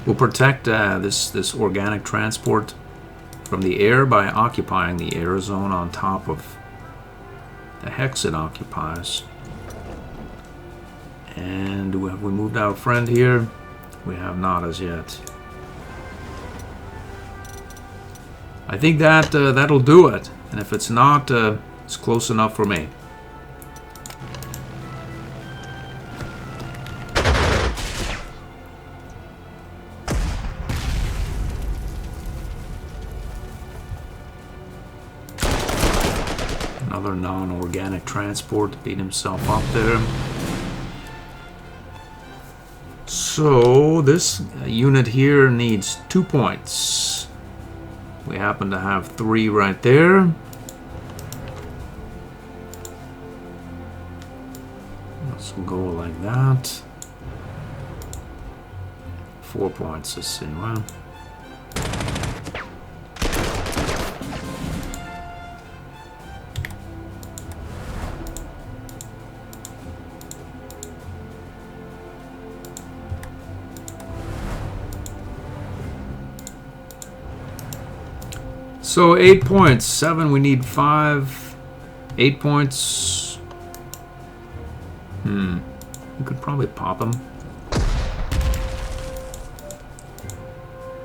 We'll protect this organic transport from the air by occupying the air zone on top of the hex it occupies. And have we moved our friend here? We have not as yet. I think that that'll do it. And if it's not, it's close enough for me. another non-organic transport beat himself up there. So this unit here needs 2 points. We happen to have 3 right there. Let's go like that. 4 points, let's see. Well, so 8 points. 7, we need 5. 8 points. We could probably pop them.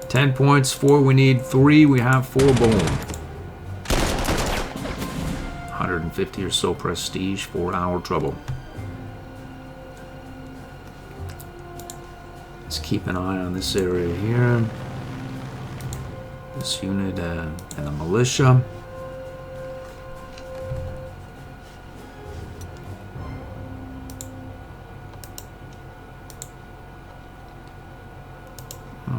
10 points. 4, we need 3. We have 4. Boom. 150 or so prestige. 4-hour trouble. Let's keep an eye on this area here. This unit and the militia.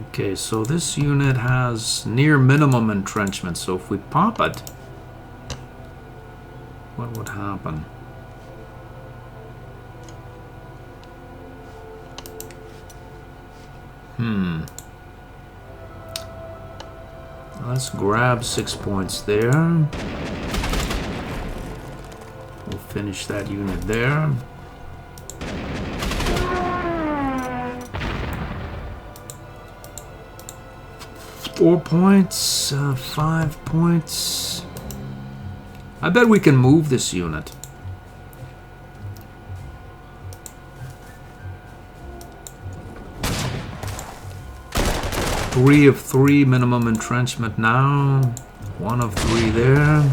Okay, so this unit has near minimum entrenchment, so if we pop it, what would happen? Let's grab 6 points there. We'll finish that unit there. Four points, 5 points. I bet we can move this unit. Three of 3 minimum entrenchment now. 1 of 3 there.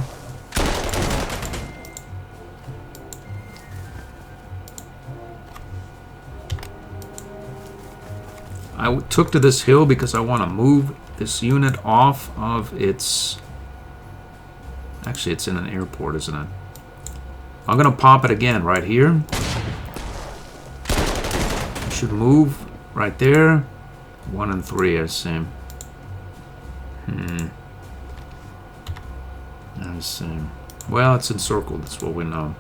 I took to this hill because I want to move this unit off of its... Actually, it's in an airport, isn't it? I'm going to pop it again right here. Should move right there. 1 and 3, I see. I see. Well, it's encircled. That's what we know.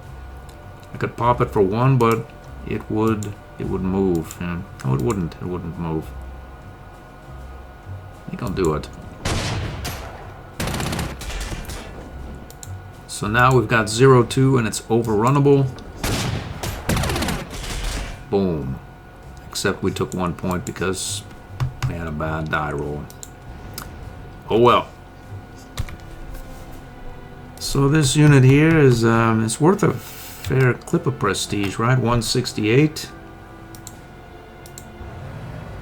I could pop it for 1, but it would move. Yeah. No, it wouldn't. It wouldn't move. I think I'll do it. So now we've got 0-2 and it's overrunnable. Boom. Except we took 1 point because we had a bad die roll. Oh well. So this unit here is it's worth a fair clip of prestige, right? 168.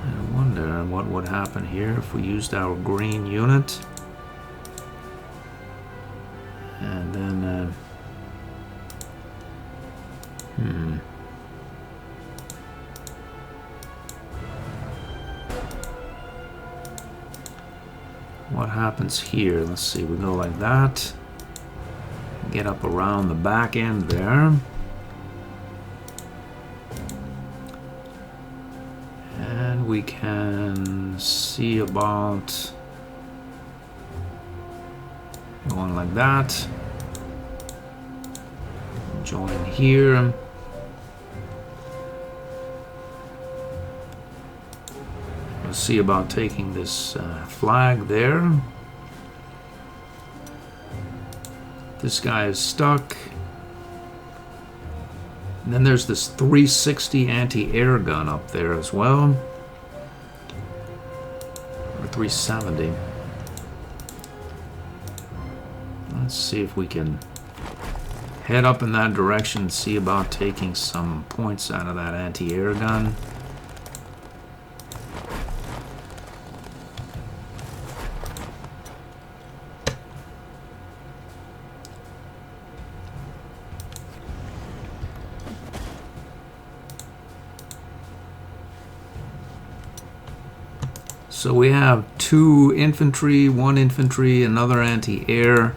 I wonder what would happen here if we used our green unit. And then what happens here? Let's see, we go like that. Get up around the back end there. And we can see about going like that. Join here. We'll see about taking this flag there. This guy is stuck. And then there's this 360 anti-air gun up there as well. Or 370. Let's see if we can head up in that direction and see about taking some points out of that anti-air gun. So we have 2 infantry, 1 infantry, another anti-air.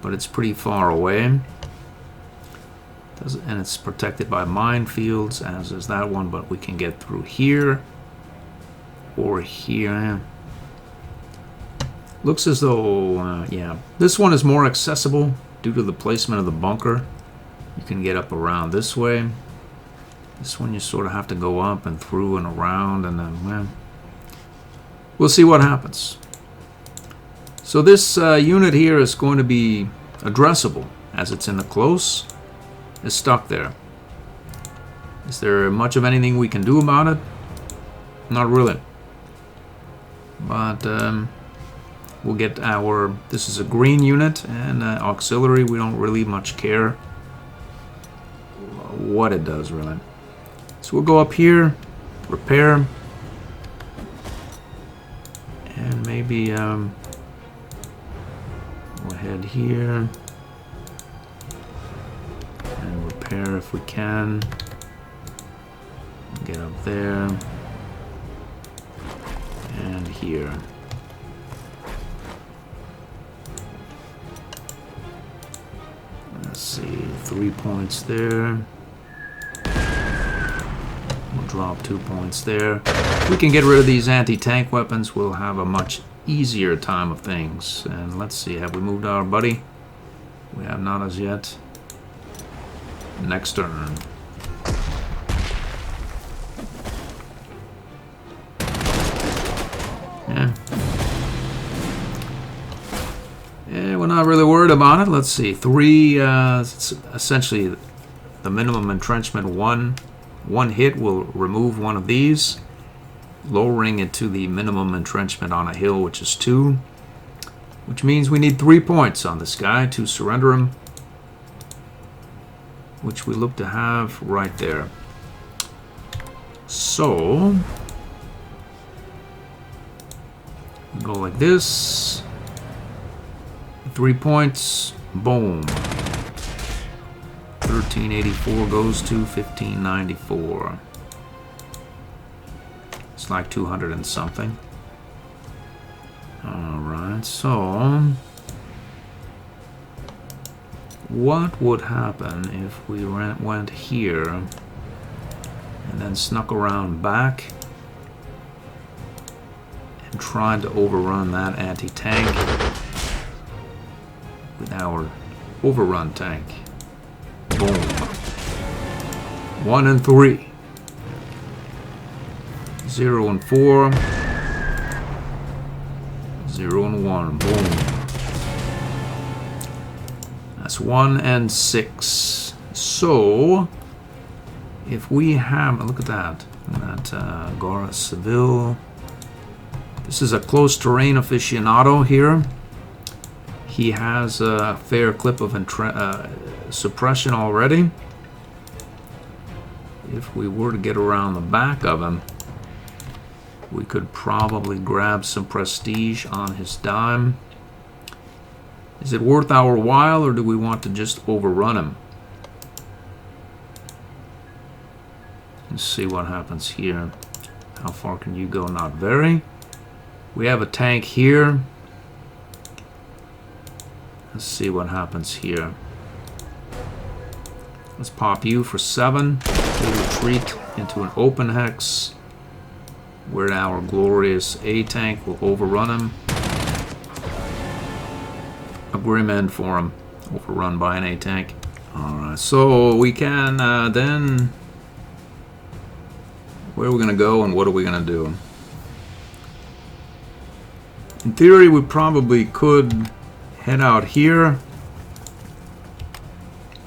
but it's pretty far away. And it's protected by minefields, as is that one, but we can get through here or here. Looks as though, yeah, this one is more accessible due to the placement of the bunker. You can get up around this way. This one you sort of have to go up and through and around, and then, well, we'll see what happens. So this unit here is going to be addressable, as it's in the close. It's stuck there. Is there much of anything we can do about it? Not really. But we'll get our... This is a green unit, and auxiliary, we don't really much care what it does, really. So we'll go up here, repair, and maybe we'll head here and repair if we can. Get up there and here. Let's see, 3 points there. We'll drop 2 points there. If we can get rid of these anti-tank weapons, we'll have a much easier time of things. And let's see, have we moved our buddy? We have not as yet. Next turn. Yeah. Yeah, we're not really worried about it. Let's see, 3, it's essentially the minimum entrenchment. One hit will remove one of these, lowering it to the minimum entrenchment on a hill, which is 2, which means we need 3 points on this guy to surrender him, which we look to have right there. So we go like this, 3 points, boom. 1384 goes to 1594. It's like 200 and something. Alright, so what would happen if we went here and then snuck around back and tried to overrun that anti-tank with our overrun tank? Boom. 1 and 3. 0 and 4. 0 and 1. Boom. That's 1 and 6. So, if we have, look at that. Gora Seville. This is a close terrain aficionado here. He has a fair clip of suppression already. If we were to get around the back of him, we could probably grab some prestige on his dime. Is it worth our while, or do we want to just overrun him? Let's see what happens here. How far can you go? Not very. We have a tank here. Let's see what happens here. Let's pop you for 7. We'll retreat into an open hex where our glorious A-tank will overrun him. A grim end for him. Overrun by an A-tank. Alright, so we can then... Where are we going to go and what are we going to do? In theory, we probably could head out here,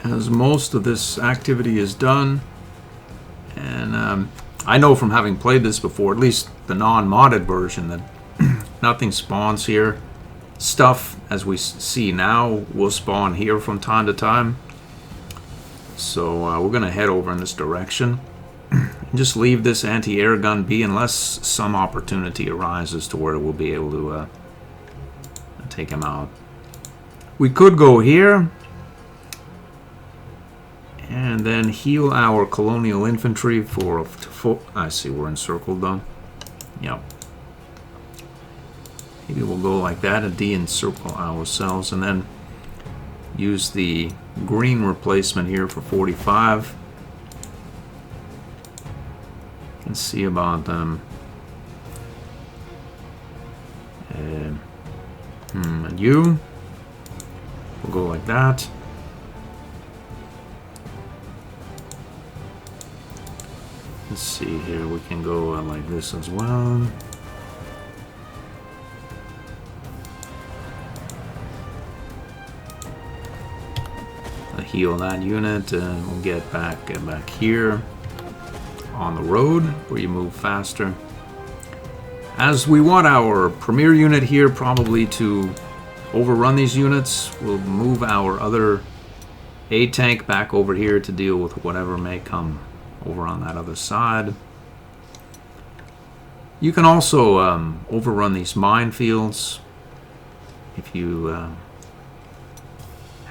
as most of this activity is done. And I know from having played this before, at least the non-modded version, that nothing spawns here. Stuff, as we see now, will spawn here from time to time. So we're going to head over in this direction. And just leave this anti-air gun be unless some opportunity arises to where we'll be able to take him out. We could go here and then heal our colonial infantry for I see we're encircled though. Yep. Maybe we'll go like that and de-encircle ourselves, and then use the green replacement here for 45. Let's see about them. And you. We'll go like that. Let's see here. We can go like this as well. Heal that unit, and we'll get back here on the road where you move faster. As we want our premier unit here probably to overrun these units, we'll move our other A tank back over here to deal with whatever may come over on that other side. You can also overrun these minefields if you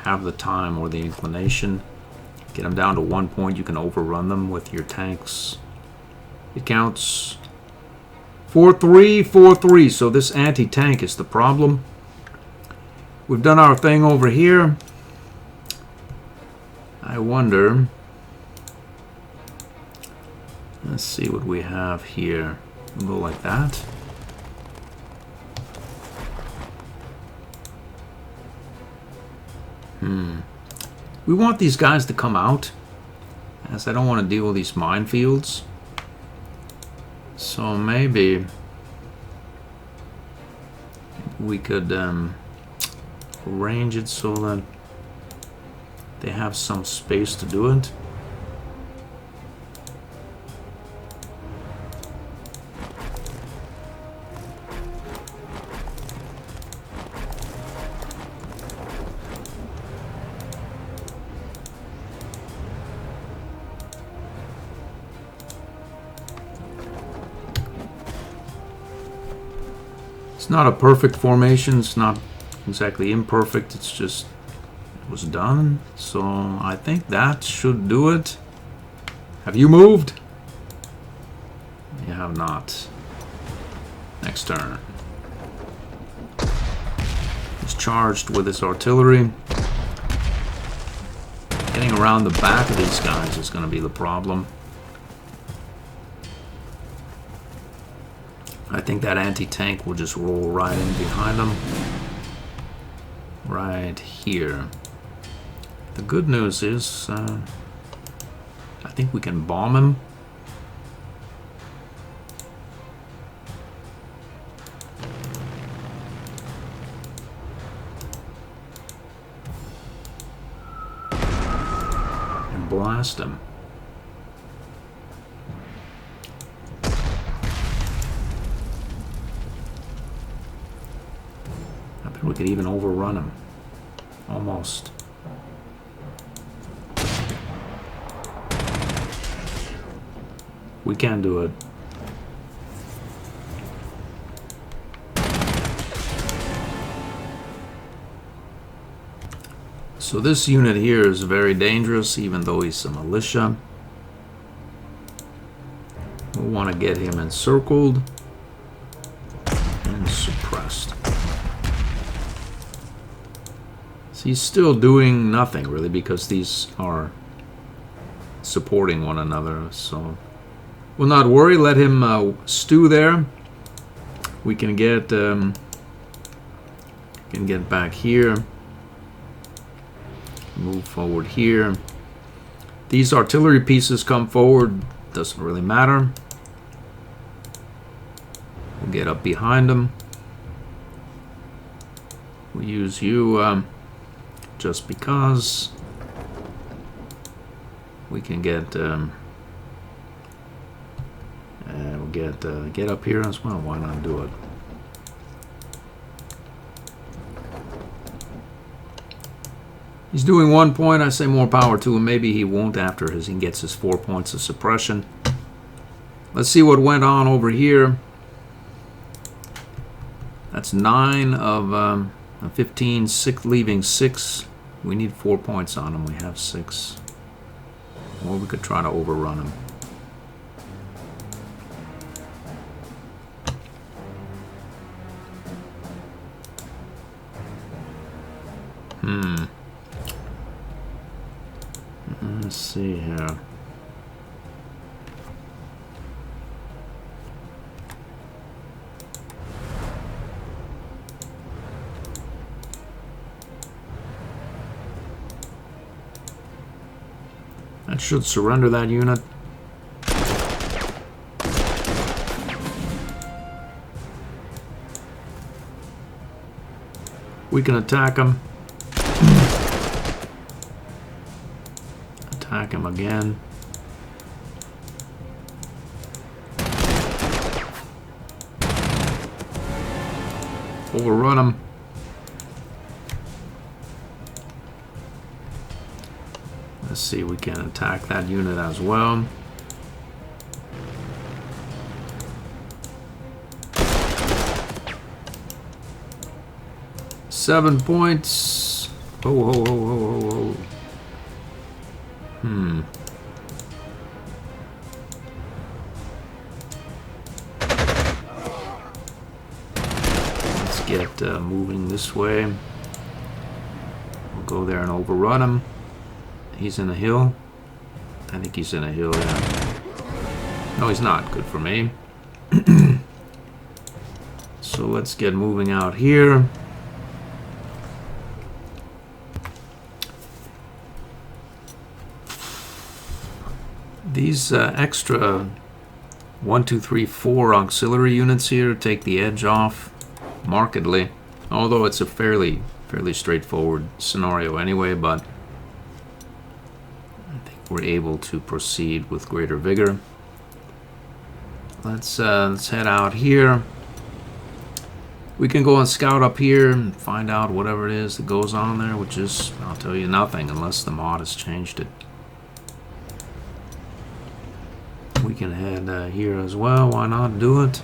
have the time or the inclination. Get them down to 1 point. You can overrun them with your tanks. It counts 4-3, 4-3. So this anti-tank is the problem. We've done our thing over here. I wonder. Let's see what we have here. We'll go like that. We want these guys to come out, as I don't want to deal with these minefields. So maybe we could arrange it so that they have some space to do it. It's not a perfect formation, it's not exactly imperfect, it's just it was done. So I think that should do it. Have you moved? You have not. Next turn. He's charged with his artillery. Getting around the back of these guys is going to be the problem. I think that anti-tank will just roll right in behind them. Right here. The good news is, I think we can bomb him. And blast him. We could even overrun him. Almost. We can do it. So this unit here is very dangerous, even though he's a militia. We want to get him encircled and suppressed. He's still doing nothing really because these are supporting one another, so we'll not worry. Let him stew there. We can get back here, move forward here. These artillery pieces come forward, doesn't really matter. We'll get up behind them. We'll use you just because we can get we'll get up here as well. Why not do it? He's doing 1 point. I say more power to him. Maybe he won't after he gets his 4 points of suppression. Let's see what went on over here. That's 9 of 15, 6, leaving 6. We need 4 points on him. We have 6. Or we could try to overrun him. Let's see here. That should surrender that unit. We can attack him. Attack him again. Overrun him. Let's see, we can attack that unit as well. Seven points. Oh. Let's get moving this way. We'll go there and overrun him. He's in a hill. I think he's in a hill, yeah. No, he's not. Good for me. So let's get moving out here. These extra 1, 2, 3, 4 auxiliary units here take the edge off markedly. Although it's a fairly straightforward scenario anyway, but I think we're able to proceed with greater vigor. Let's head out here. We can go and scout up here and find out whatever it is that goes on there, which is, I'll tell you, nothing unless the mod has changed it. We can head here as well. Why not do it?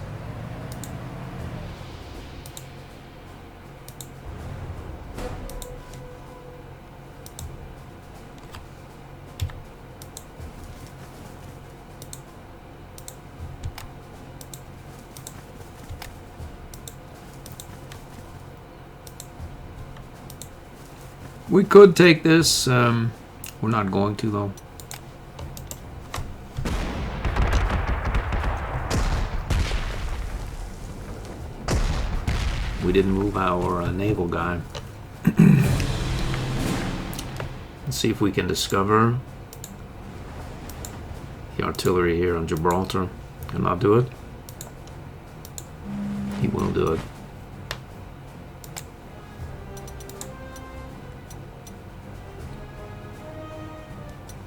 We could take this. We're not going to, though. We didn't move our naval guy. Let's see if we can discover the artillery here on Gibraltar. Cannot do it. He will do it.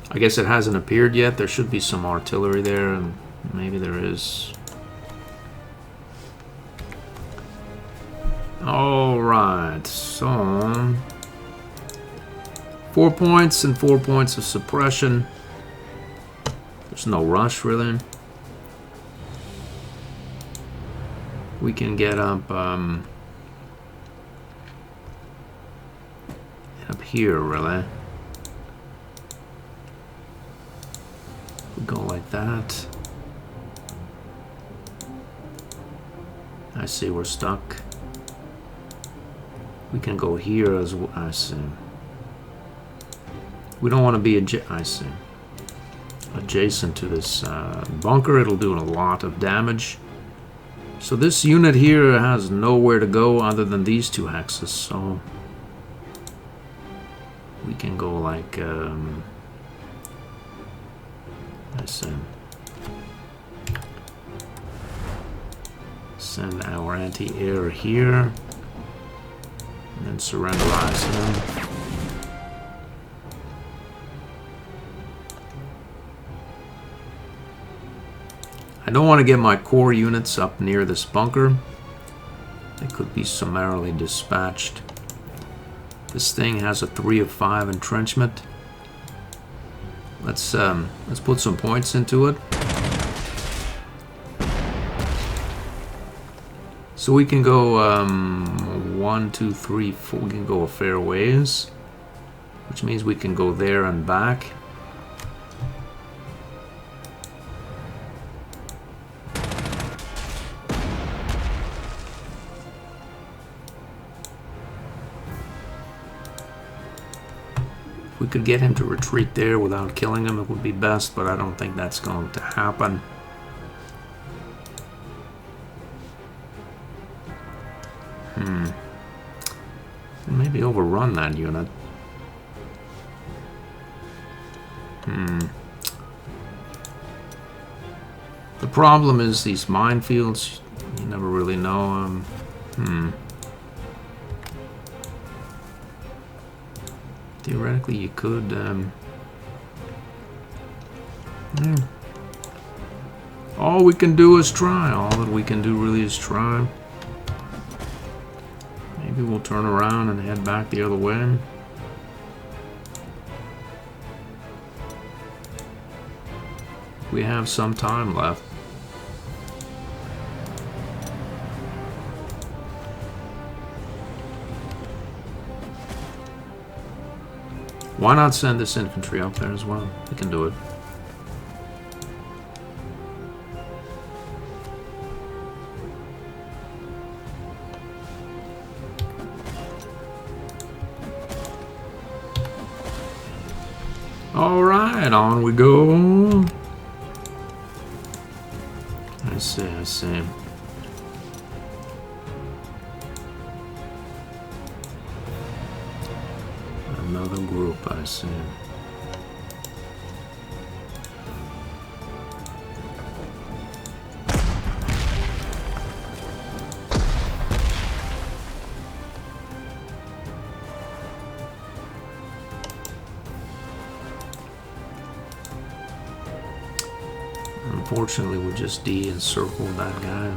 I guess it hasn't appeared yet. There should be some artillery there, and maybe there is. Alright, so 4 points and 4 points of suppression. There's no rush, really. We can get up here, really. We go like that. I see we're stuck. We can go here as well. I see. We don't want to be adjacent to this bunker. It'll do a lot of damage. So this unit here has nowhere to go other than these two hexes. So we can go like I see. Send our anti-air here. And then surrenderize him. I don't want to get my core units up near this bunker. They could be summarily dispatched. This thing has a 3 of 5 entrenchment. Let's put some points into it. So we can go 1, 2, 3, 4. We can go a fair ways, which means we can go there and back. we could get him to retreat there without killing him, it would be best, but I don't think that's going to happen. Maybe overrun that unit. The problem is these minefields, you never really know. Theoretically, you could. All we can do is try. All that we can do really is try. Maybe we'll turn around and head back the other way. We have some time left. Why not send this infantry up there as well? We can do it. All right, on we go. I see. Another group, I see. Unfortunately, we just de-encircled that guy.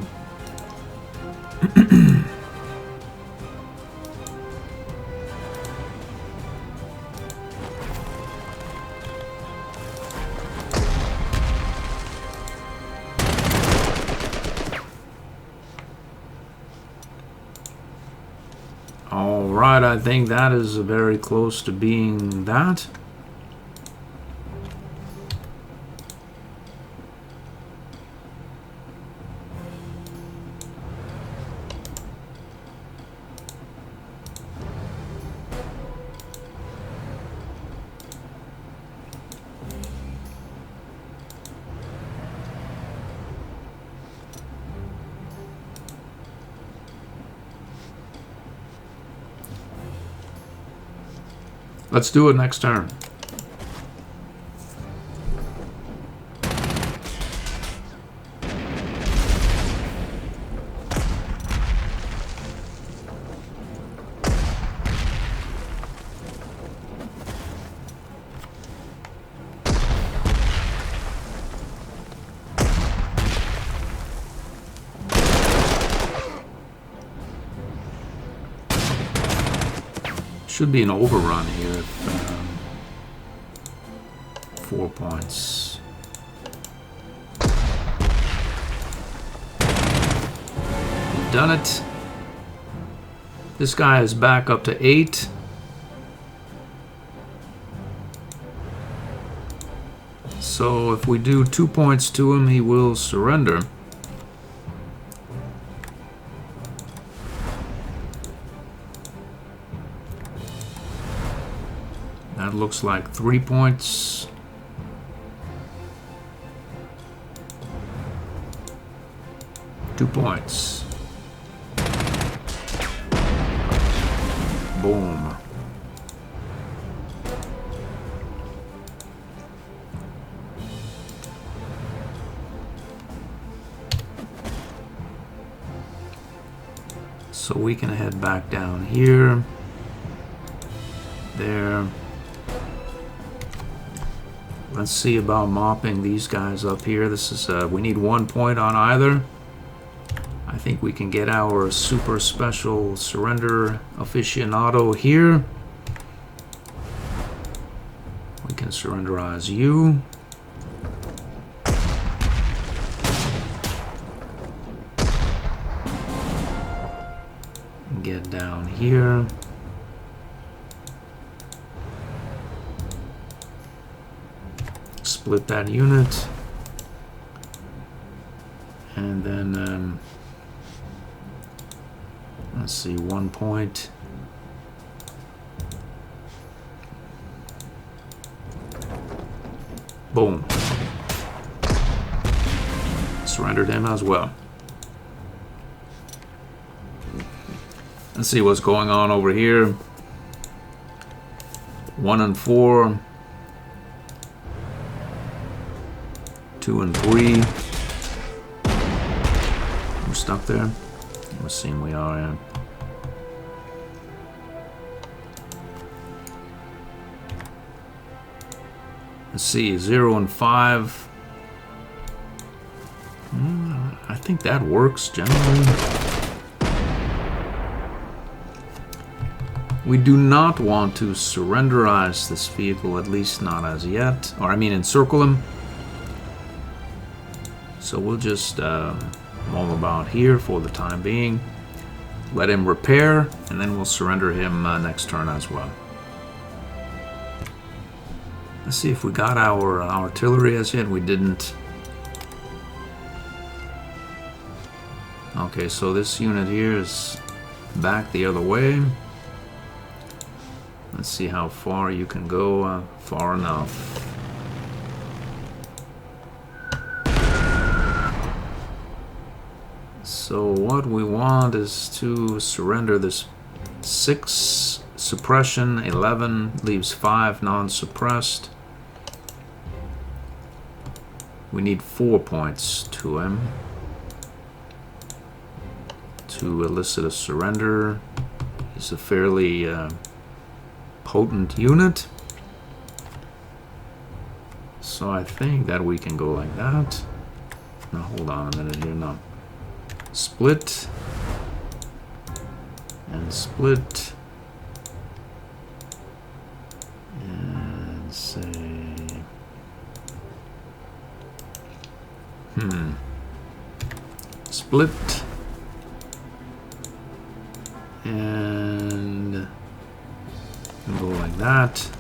Alright, I think that is very close to being that. Let's do it next turn. Should be an overrun here if 4 points. We've done it. This guy is back up to 8. So if we do 2 points to him, he will surrender. That looks like 3 points. Two points. Boom. So we can head back down here. There. Let's see about mopping these guys up here. This is we need 1 point on either. I think we can get our super special surrender aficionado here. We can surrenderize you. Get down here. Split that unit. And then let's see, 1 point. Boom. Surrendered him as well. Let's see what's going on over here. 1 and 4. 2 and 3. We're stuck there. Let's see, we are in. Let's see, 0 and 5. I think that works generally. We do not want to surrenderize this vehicle, at least not as yet. Or I mean encircle him. So we'll just mull about here for the time being. Let him repair, and then we'll surrender him next turn as well. Let's see if we got our artillery as yet. We didn't. Okay, so this unit here is back the other way. Let's see how far you can go. Far enough. So what we want is to surrender this 6 suppression, 11 leaves 5 non-suppressed. We need 4 points to him to elicit a surrender. He's a fairly potent unit. So I think that we can go like that. Now hold on a minute here. No. Split. And split. And say... Split. And go like that.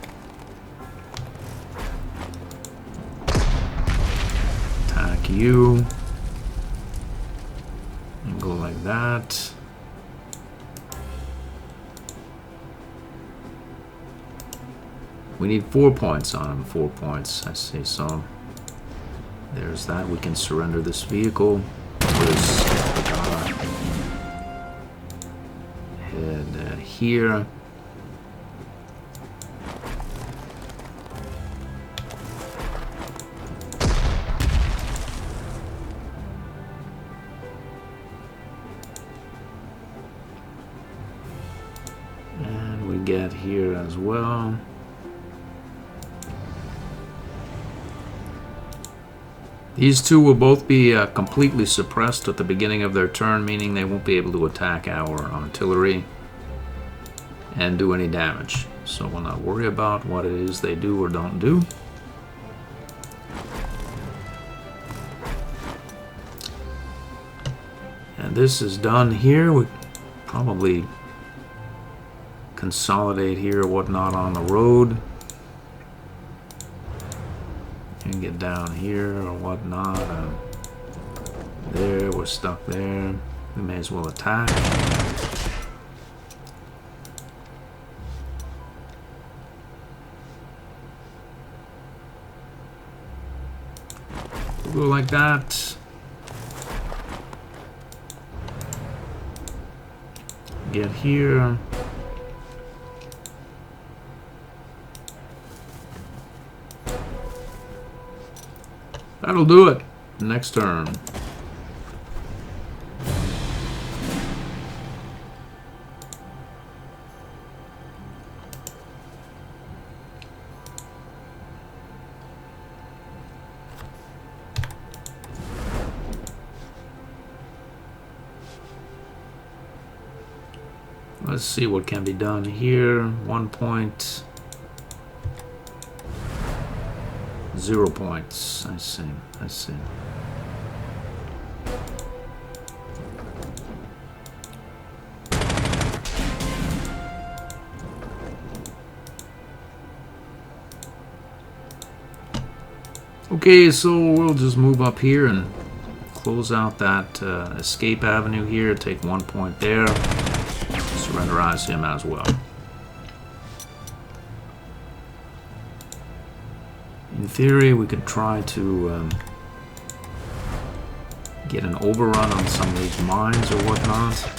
Attack you. And go like that. We need 4 points on him. 4 points, I see. So there's that. We can surrender this vehicle. Head here. And we get here as well. These two will both be completely suppressed at the beginning of their turn, meaning they won't be able to attack our artillery and do any damage. So we'll not worry about what it is they do or don't do. And this is done here. We probably consolidate here or whatnot on the road. And get down here or whatnot. There, we're stuck there. We may as well attack. We'll go like that. Get here. That'll do it. Next turn. Let's see what can be done here. 1 point. 0 points. I see. I see. Okay, so we'll just move up here and close out that escape avenue here. Take 1 point there. Surrenderize him as well. In theory, we could try to get an overrun on some of these mines or whatnot.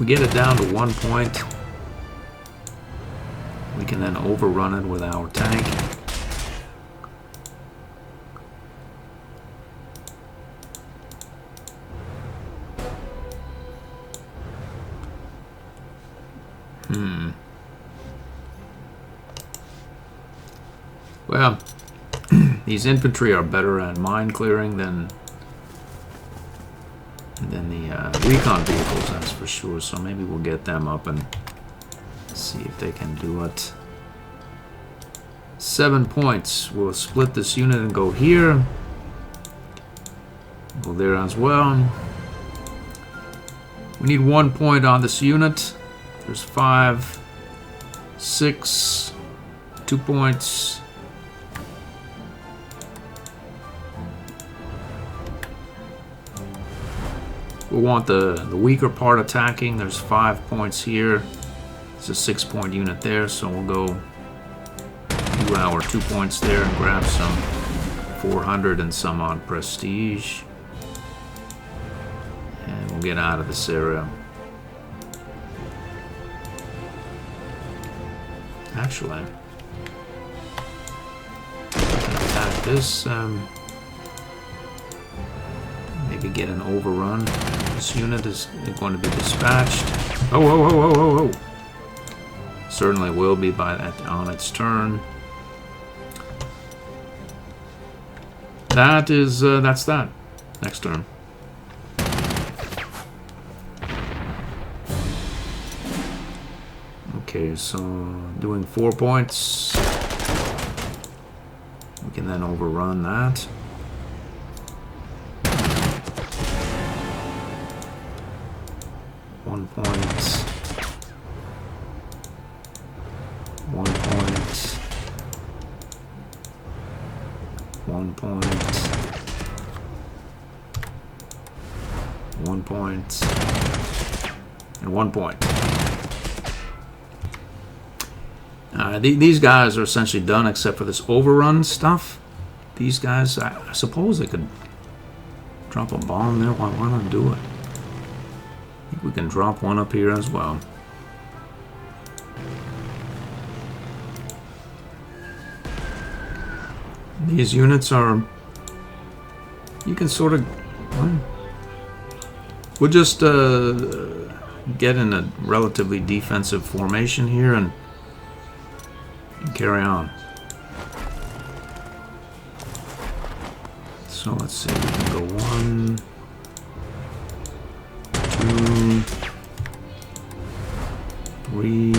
We get it down to 1 point. We can then overrun it with our tank. Well, these infantry are better at mine clearing than the recon vehicles, that's for sure. So maybe we'll get them up and see if they can do it. 7 points. We'll split this unit and go here. Go there as well. We need 1 point on this unit. There's 5, 6, 2 points. We want the weaker part attacking. There's 5 points here. It's a 6 point unit there, so we'll go do our 2 points there and grab some 400 and some on prestige. And we'll get out of this area. Actually, we can attack this. Maybe get an overrun. This unit is going to be dispatched. Oh. Certainly will be by that on its turn. That is that's that. Next turn. Okay, so doing 4 points. We can then overrun that. One point. 1 point. 1 point. 1 point. And 1 point. These guys are essentially done except for this overrun stuff. These guys, I suppose they could drop a bomb there. Why not do it? I think we can drop one up here as well. These units are... You can sort of... Well, we'll just get in a relatively defensive formation here and carry on. So let's see, we can go 1, 2, 3.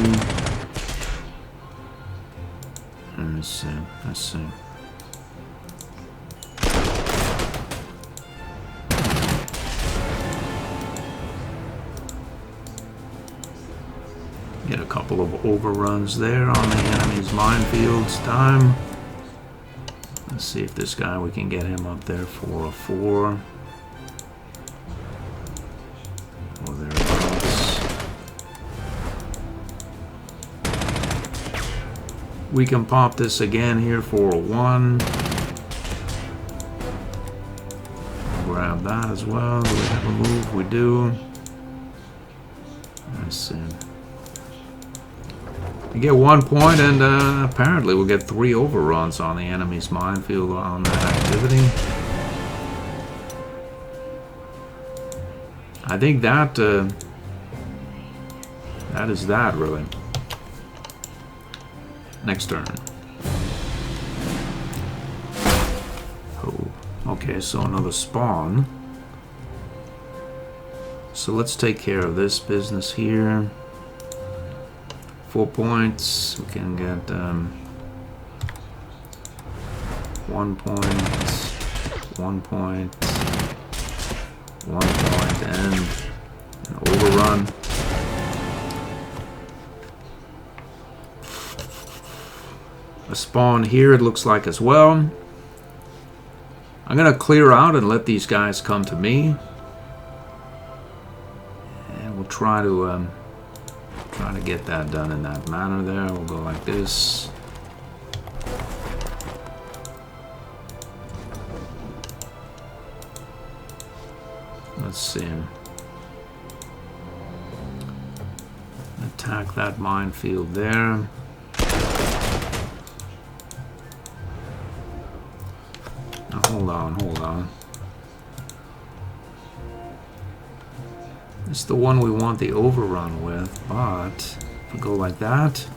Let's see. Get a couple of overruns there on the enemy's minefields. Time. Let's see if this guy, we can get him up there for a 4. Oh, there it goes. We can pop this again here for a 1. Grab that as well. Do we have a move? We do. Let's see. You get 1 point, and apparently we'll get 3 overruns on the enemy's minefield on that activity. I think that that is that, really. Next turn. Oh, okay, so another spawn. So let's take care of this business here. 4 points. We can get 1 point, 1 point, 1 point, and an overrun. A spawn here, it looks like, as well. going to clear out and let these guys come to me. And we'll try to get that done in that manner there. We'll go like this. Let's see. Attack that minefield there. Now, hold on. It's the one we want the overrun with, but if we go like that,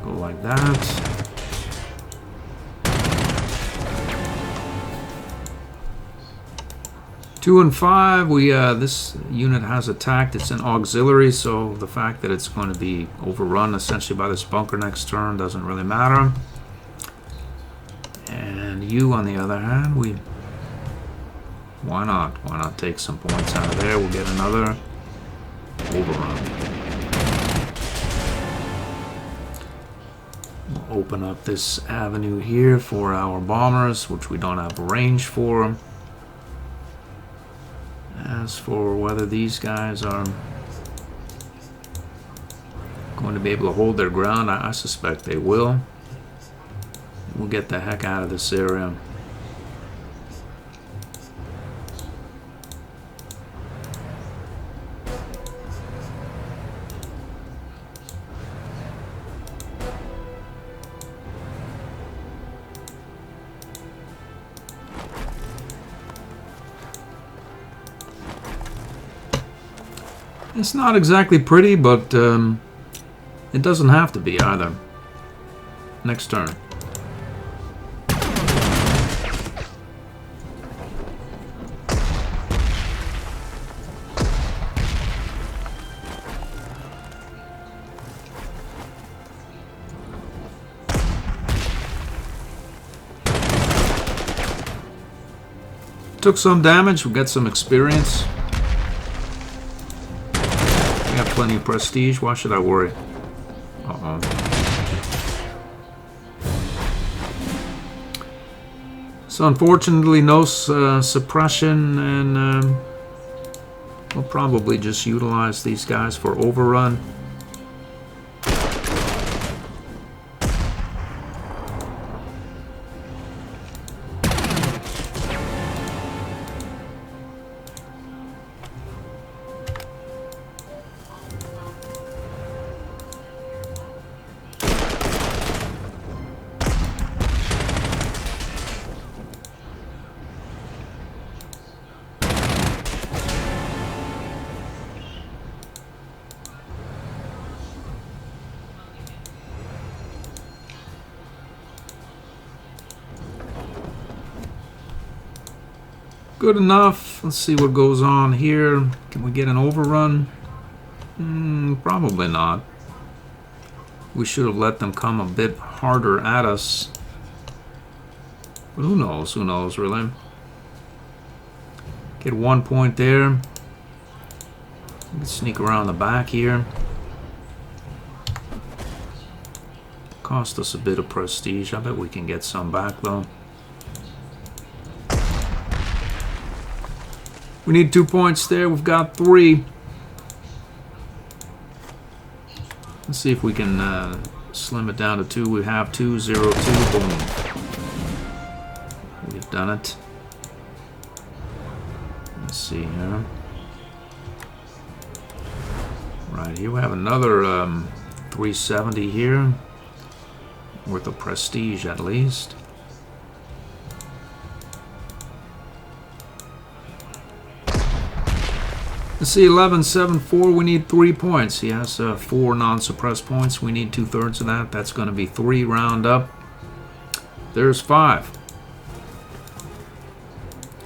go like that. 2 and 5, this unit has attacked. It's an auxiliary, so the fact that it's going to be overrun essentially by this bunker next turn doesn't really matter. And you, on the other hand, why not? Why not take some points out of there? We'll get another overrun. We'll open up this avenue here for our bombers, which we don't have range for. As for whether these guys are going to be able to hold their ground, I suspect they will. We'll get the heck out of this area. It's not exactly pretty, but it doesn't have to be either. Next turn. Took some damage, we got some experience. Plenty of prestige. Why should I worry? Uh-oh. So unfortunately no suppression, and we'll probably just utilize these guys for overrun. Good enough. Let's see what goes on here. Can we get an overrun? Probably not. We should have let them come a bit harder at us. But who knows? Who knows, really? Get 1 point there. Sneak around the back here. Cost us a bit of prestige. I bet we can get some back, though. We need 2 points there. We've got 3. Let's see if we can slim it down to 2. We have 2, 0, 2. Boom. We've done it. Let's see here. Right here we have another 370 here. Worth of prestige at least. Let's see, 1174, we need 3 points. He has 4 non-suppressed points. We need 2/3 of that. That's going to be 3 round up. There's 5.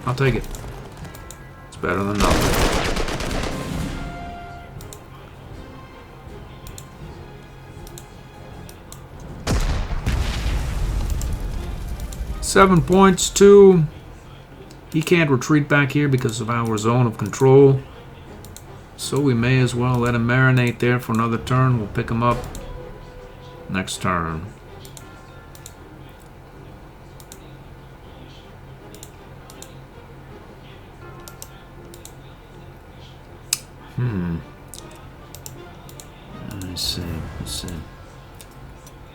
I'll take it. It's better than nothing. Seven points, 2. He can't retreat back here because of our zone of control. So we may as well let him marinate there for another turn. We'll pick him up next turn. Let's see.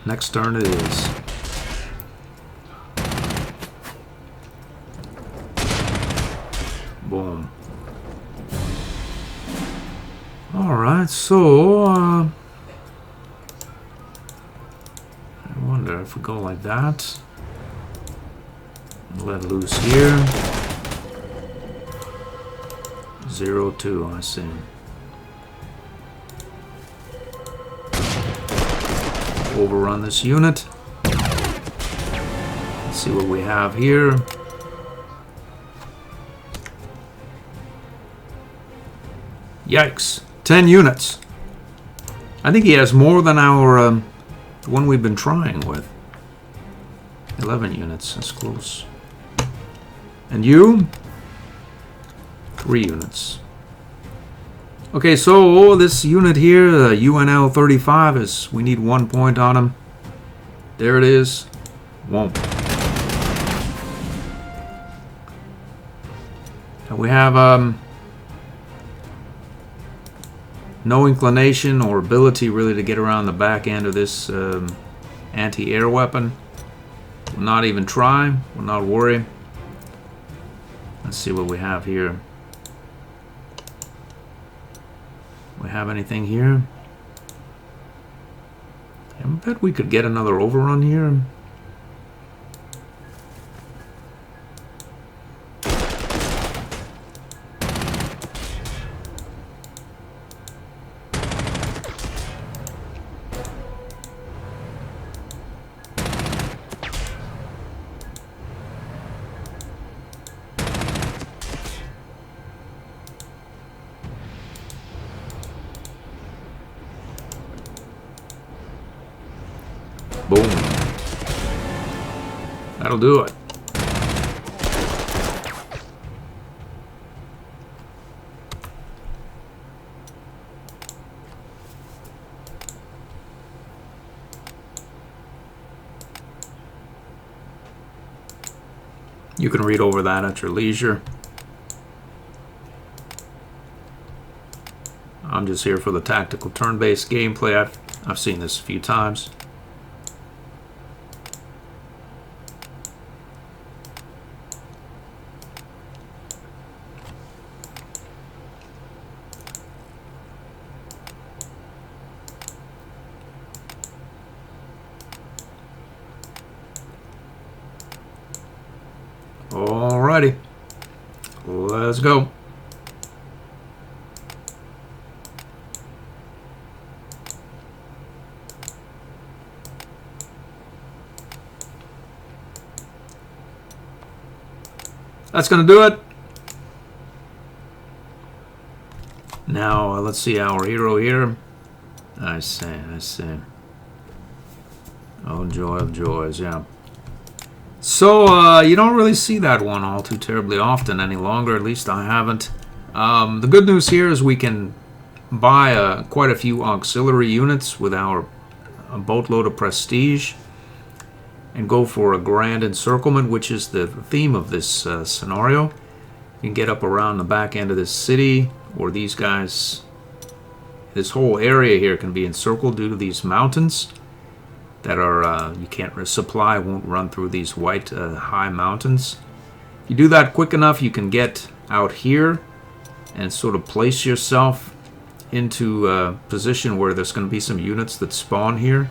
Next turn it is. Boom. Alright, so, I wonder if we go like that. Let loose here. 0-2, I see. Overrun this unit. Let's see what we have here. Yikes. 10 units. I think he has more than our the one we've been trying with. 11 units. That's close. And you? 3 units. Okay, so this unit here, the UNL-35, is we need 1 point on him. There it is. Won't. And we have no inclination or ability really to get around the back end of this anti-air weapon. We'll not even try. We'll not worry. Let's see what we have here. We have anything here? I bet we could get another overrun here. Boom. That'll do it. You can read over that at your leisure. I'm just here for the tactical turn-based gameplay. I've seen this a few times. Alrighty, let's go. That's gonna do it. Now let's see our hero here. I see. Oh, joy of joys, yeah. So, you don't really see that one all too terribly often any longer, at least I haven't. The good news here is we can buy quite a few auxiliary units with our boatload of prestige and go for a grand encirclement, which is the theme of this scenario. You can get up around the back end of this city, or these guys, this whole area here can be encircled due to these mountains that are, you can't, supply won't run through these white high mountains. If you do that quick enough, you can get out here and sort of place yourself into a position where there's going to be some units that spawn here.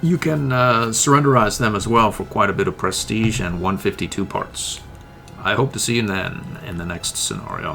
You can surrenderize them as well for quite a bit of prestige and 152 parts. I hope to see you then in the next scenario.